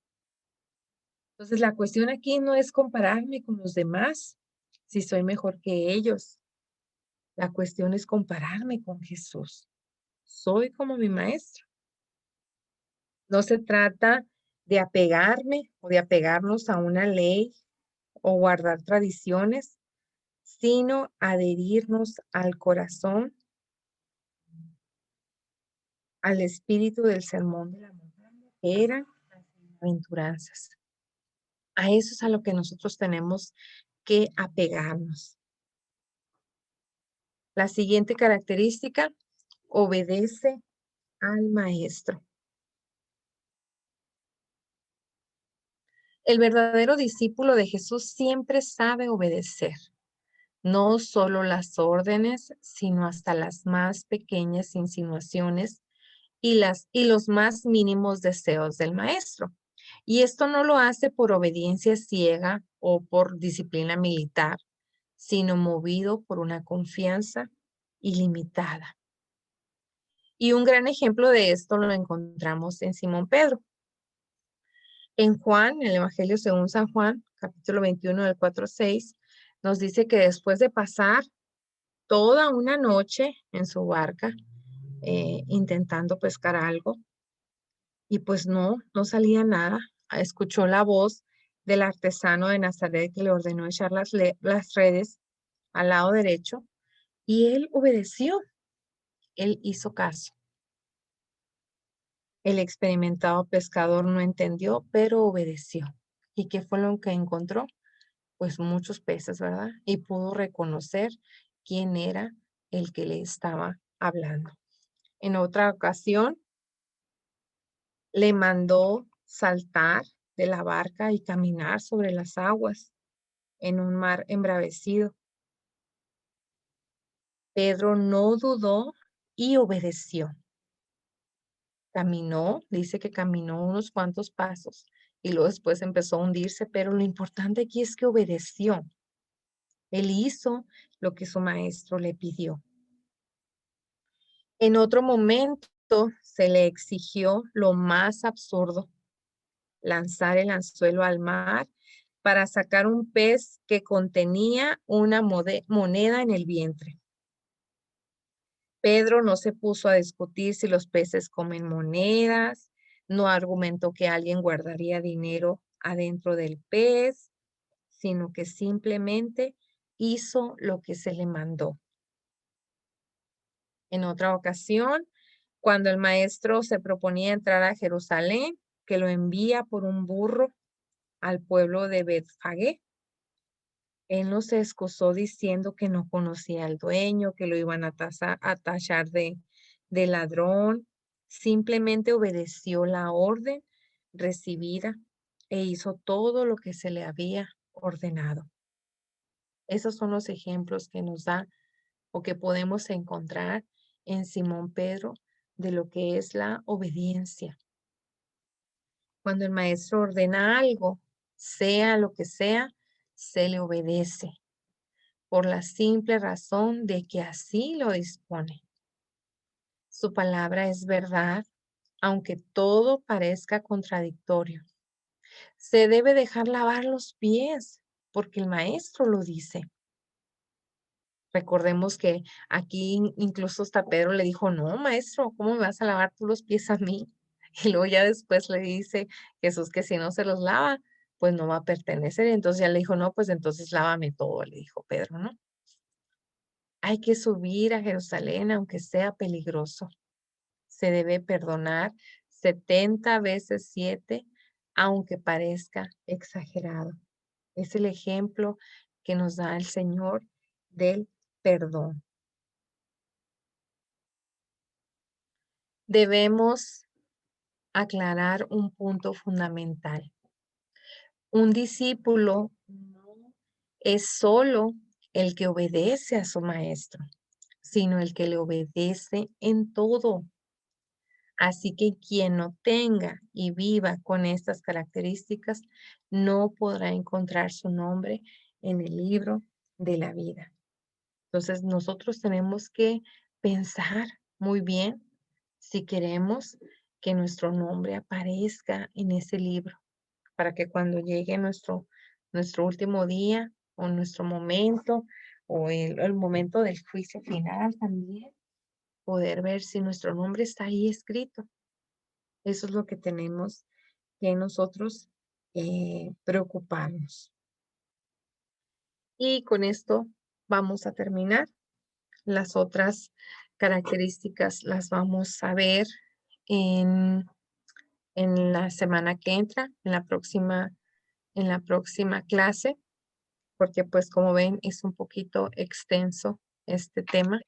Entonces, la cuestión aquí no es compararme con los demás, si soy mejor que ellos. La cuestión es compararme con Jesús. Soy como mi maestro. No se trata de apegarme o de apegarnos a una ley o guardar tradiciones, sino adherirnos al corazón, al espíritu del sermón de la montaña, que eran las bienaventuranzas. A eso es a lo que nosotros tenemos que apegarnos. La siguiente característica, obedece al maestro. El verdadero discípulo de Jesús siempre sabe obedecer, no solo las órdenes, sino hasta las más pequeñas insinuaciones y los más mínimos deseos del maestro. Y esto no lo hace por obediencia ciega o por disciplina militar, sino movido por una confianza ilimitada. Y un gran ejemplo de esto lo encontramos en Simón Pedro. En Juan, el Evangelio según San Juan, capítulo 21 del 4 al 6, nos dice que después de pasar toda una noche en su barca, intentando pescar algo, y pues no salía nada, escuchó la voz del artesano de Nazaret que le ordenó echar las redes al lado derecho, y él obedeció, él hizo caso. El experimentado pescador no entendió, pero obedeció. ¿Y qué fue lo que encontró? Pues muchos peces, ¿verdad? Y pudo reconocer quién era el que le estaba hablando. En otra ocasión, le mandó saltar de la barca y caminar sobre las aguas en un mar embravecido. Pedro no dudó y obedeció. Caminó, dice que caminó unos cuantos pasos y luego después empezó a hundirse, pero lo importante aquí es que obedeció. Él hizo lo que su maestro le pidió. En otro momento se le exigió lo más absurdo, lanzar el anzuelo al mar para sacar un pez que contenía una moneda en el vientre. Pedro no se puso a discutir si los peces comen monedas, no argumentó que alguien guardaría dinero adentro del pez, sino que simplemente hizo lo que se le mandó. En otra ocasión, cuando el maestro se proponía entrar a Jerusalén, que lo envía por un burro al pueblo de Betfagé, él no se excusó diciendo que no conocía al dueño, que lo iban a tachar de ladrón. Simplemente obedeció la orden recibida e hizo todo lo que se le había ordenado. Esos son los ejemplos que nos da o que podemos encontrar en Simón Pedro de lo que es la obediencia. Cuando el maestro ordena algo, sea lo que sea, se le obedece por la simple razón de que así lo dispone. Su palabra es verdad, aunque todo parezca contradictorio. Se debe dejar lavar los pies porque el maestro lo dice. Recordemos que aquí incluso hasta Pedro le dijo, no, maestro, ¿cómo me vas a lavar tú los pies a mí? Y luego ya después le dice Jesús que si no se los lava, pues no va a pertenecer. Y entonces ya le dijo, no, pues entonces lávame todo, le dijo Pedro, ¿no? Hay que subir a Jerusalén aunque sea peligroso. Se debe perdonar 70 veces 7, aunque parezca exagerado. Es el ejemplo que nos da el Señor del perdón. Debemos aclarar un punto fundamental. Un discípulo no es solo el que obedece a su maestro, sino el que le obedece en todo. Así que quien no tenga y viva con estas características no podrá encontrar su nombre en el libro de la vida. Entonces, nosotros tenemos que pensar muy bien si queremos que nuestro nombre aparezca en ese libro, para que cuando llegue nuestro último día o nuestro momento o el momento del juicio final también, poder ver si nuestro nombre está ahí escrito. Eso es lo que tenemos que nosotros preocuparnos. Y con esto vamos a terminar. Las otras características las vamos a ver en, en la semana que entra, en la próxima clase, porque pues como ven es un poquito extenso este tema.